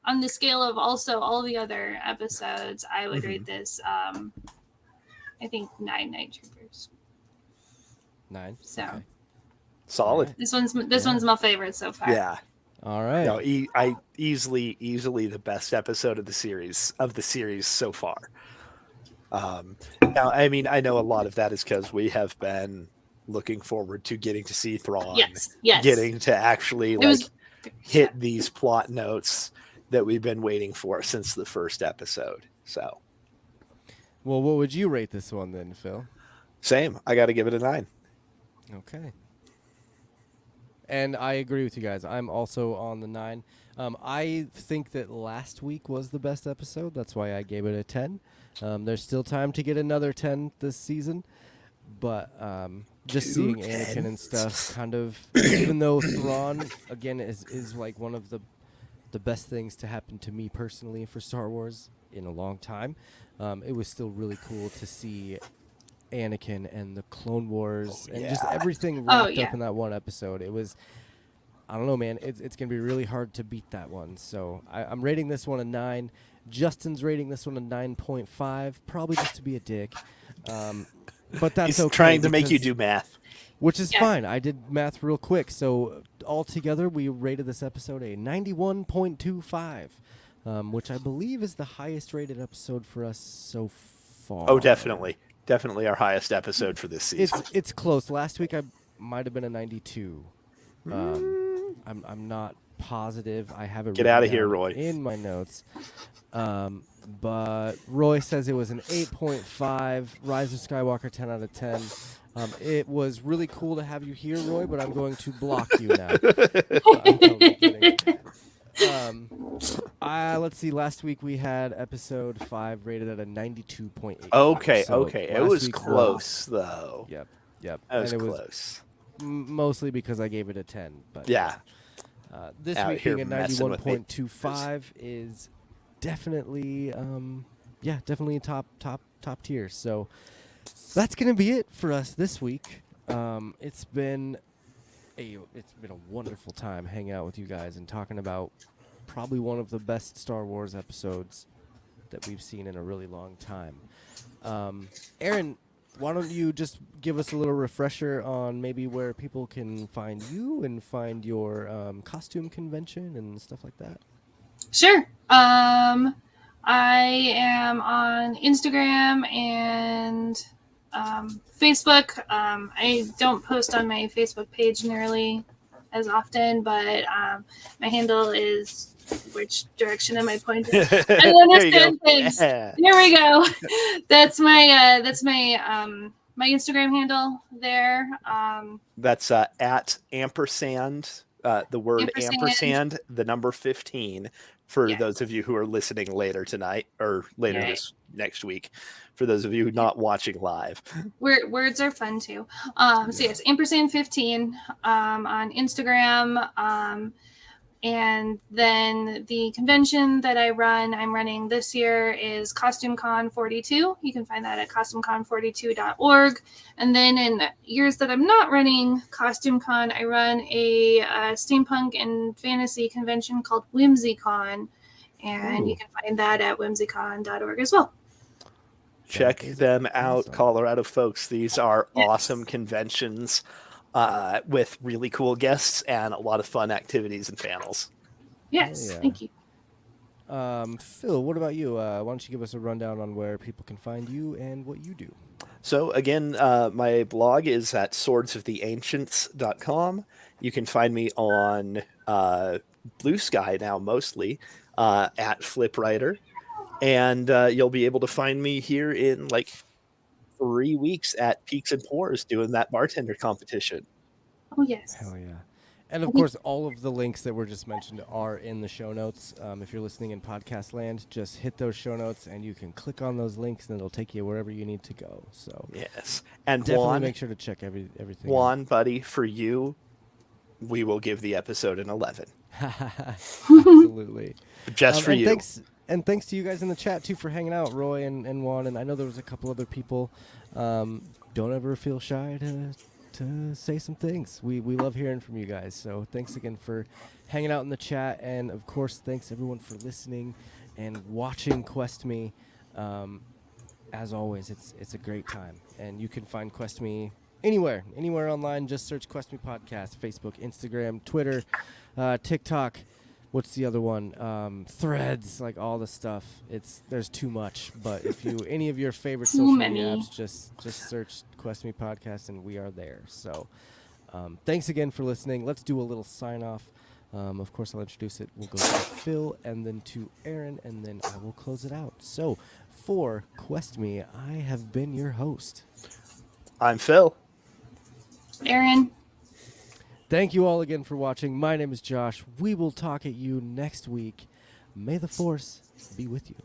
on the scale of also all the other episodes, I would rate this, I think 9 Night Troopers. 9. So Okay. Solid. this one's my favorite so far. Yeah. All right. No, I easily the best episode of the series so far. Now, I mean, I know a lot of that is because we have been looking forward to getting to see Thrawn, Yes. getting to actually It was- hit these plot notes that we've been waiting for since the first episode. So, Well, what would you rate this one then, Phil? same. I got to give it a 9. Okay. And I agree with you guys. I'm also on the 9. I think that last week was the best episode. That's why I gave it a 10. There's still time to get another 10 this season. But just seeing Anakin and stuff, kind of, even though Thrawn, again, is like one of the best things to happen to me personally for Star Wars in a long time, it was still really cool to see Anakin and the Clone Wars and just everything wrapped up in that one episode. It was, I don't know, man. It's going to be really hard to beat that one. So I'm rating this one a 9. Justin's rating this one a 9.5, probably just to be a dick. But that's He's okay. trying to make you because- do math. Which is Yeah. fine. I did math real quick. So altogether, we rated this episode a 91.25, which I believe is the highest rated episode for us so far. Oh, definitely. Definitely our highest episode for this season. It's close. Last week I might have been a 92. I'm not positive. I have it. Get written outta here, down Roy. In my notes. But Roy says it was an 8.5. Rise of Skywalker 10 out of 10. It was really cool to have you here, Roy, but I'm going to block you now. I'm totally kidding. Let's see. Last week we had episode 5 rated at a 92.8. Okay, So okay. It last was week close, though. Yep. That was And it close. was mostly because I gave it a 10. But Yeah. this Out week here being a messing with me. 91.25 is definitely, definitely top tier. So that's gonna be it for us this week. It's been a wonderful time hanging out with you guys and talking about probably one of the best Star Wars episodes that we've seen in a really long time. Erin, why don't you just give us a little refresher on maybe where people can find you and find your costume convention and stuff like that? Sure. I am on Instagram and Facebook. I don't post on my Facebook page nearly as often, but my handle is, which direction am I pointing? I don't There you go. understand things. Yeah. There we go. That's my my Instagram handle there. That's at ampersand, the word Ampersand. ampersand, the number 15, for Yes. those of you who are listening later tonight or later Right. this next week. For those of you who are not watching live. Words are fun too. So yes, ampersand 15 on Instagram. And then the convention that I'm running this year is CostumeCon 42. You can find that at costumecon42.org. And then in years that I'm not running CostumeCon, I run a steampunk and fantasy convention called WhimsyCon. And Ooh. you can find that at whimsycon.org as well. Check is them out, awesome. Colorado folks. These are Yes. awesome conventions with really cool guests and a lot of fun activities and panels. Yes, yeah. thank you. Phil, what about you? Why don't you give us a rundown on where people can find you and what you do? So again, my blog is at swordsoftheancients.com. You can find me on Blue Sky now, mostly at Flipwriter. And you'll be able to find me here in like 3 weeks at Peaks and Pours doing that bartender competition. Oh, yes. Hell yeah. And of course, all of the links that were just mentioned are in the show notes. If you're listening in podcast land, just hit those show notes and you can click on those links and it'll take you wherever you need to go. So Yes. And definitely make sure to check everything out. Juan, buddy, for you, we will give the episode an 11. Absolutely. Just for and you. Thanks to you guys in the chat too for hanging out, Roy and Juan. And I know there was a couple other people. Don't ever feel shy to say some things. We love hearing from you guys. So thanks again for hanging out in the chat. And of course, thanks everyone for listening and watching Quest Me. As always, it's a great time. And you can find Quest Me anywhere online. Just search Quest Me Podcast, Facebook, Instagram, Twitter, TikTok. What's the other one? Threads, like all the stuff. There's too much, but if you any of your favorite social media apps, just search Quest Me Podcast, and we are there. So, thanks again for listening. Let's do a little sign off. Of course, I'll introduce it. We'll go to Phil, and then to Erin, and then I will close it out. So, for Quest Me, I have been your host. I'm Phil. Erin. Thank you all again for watching. My name is Josh. We will talk at you next week. May the Force be with you.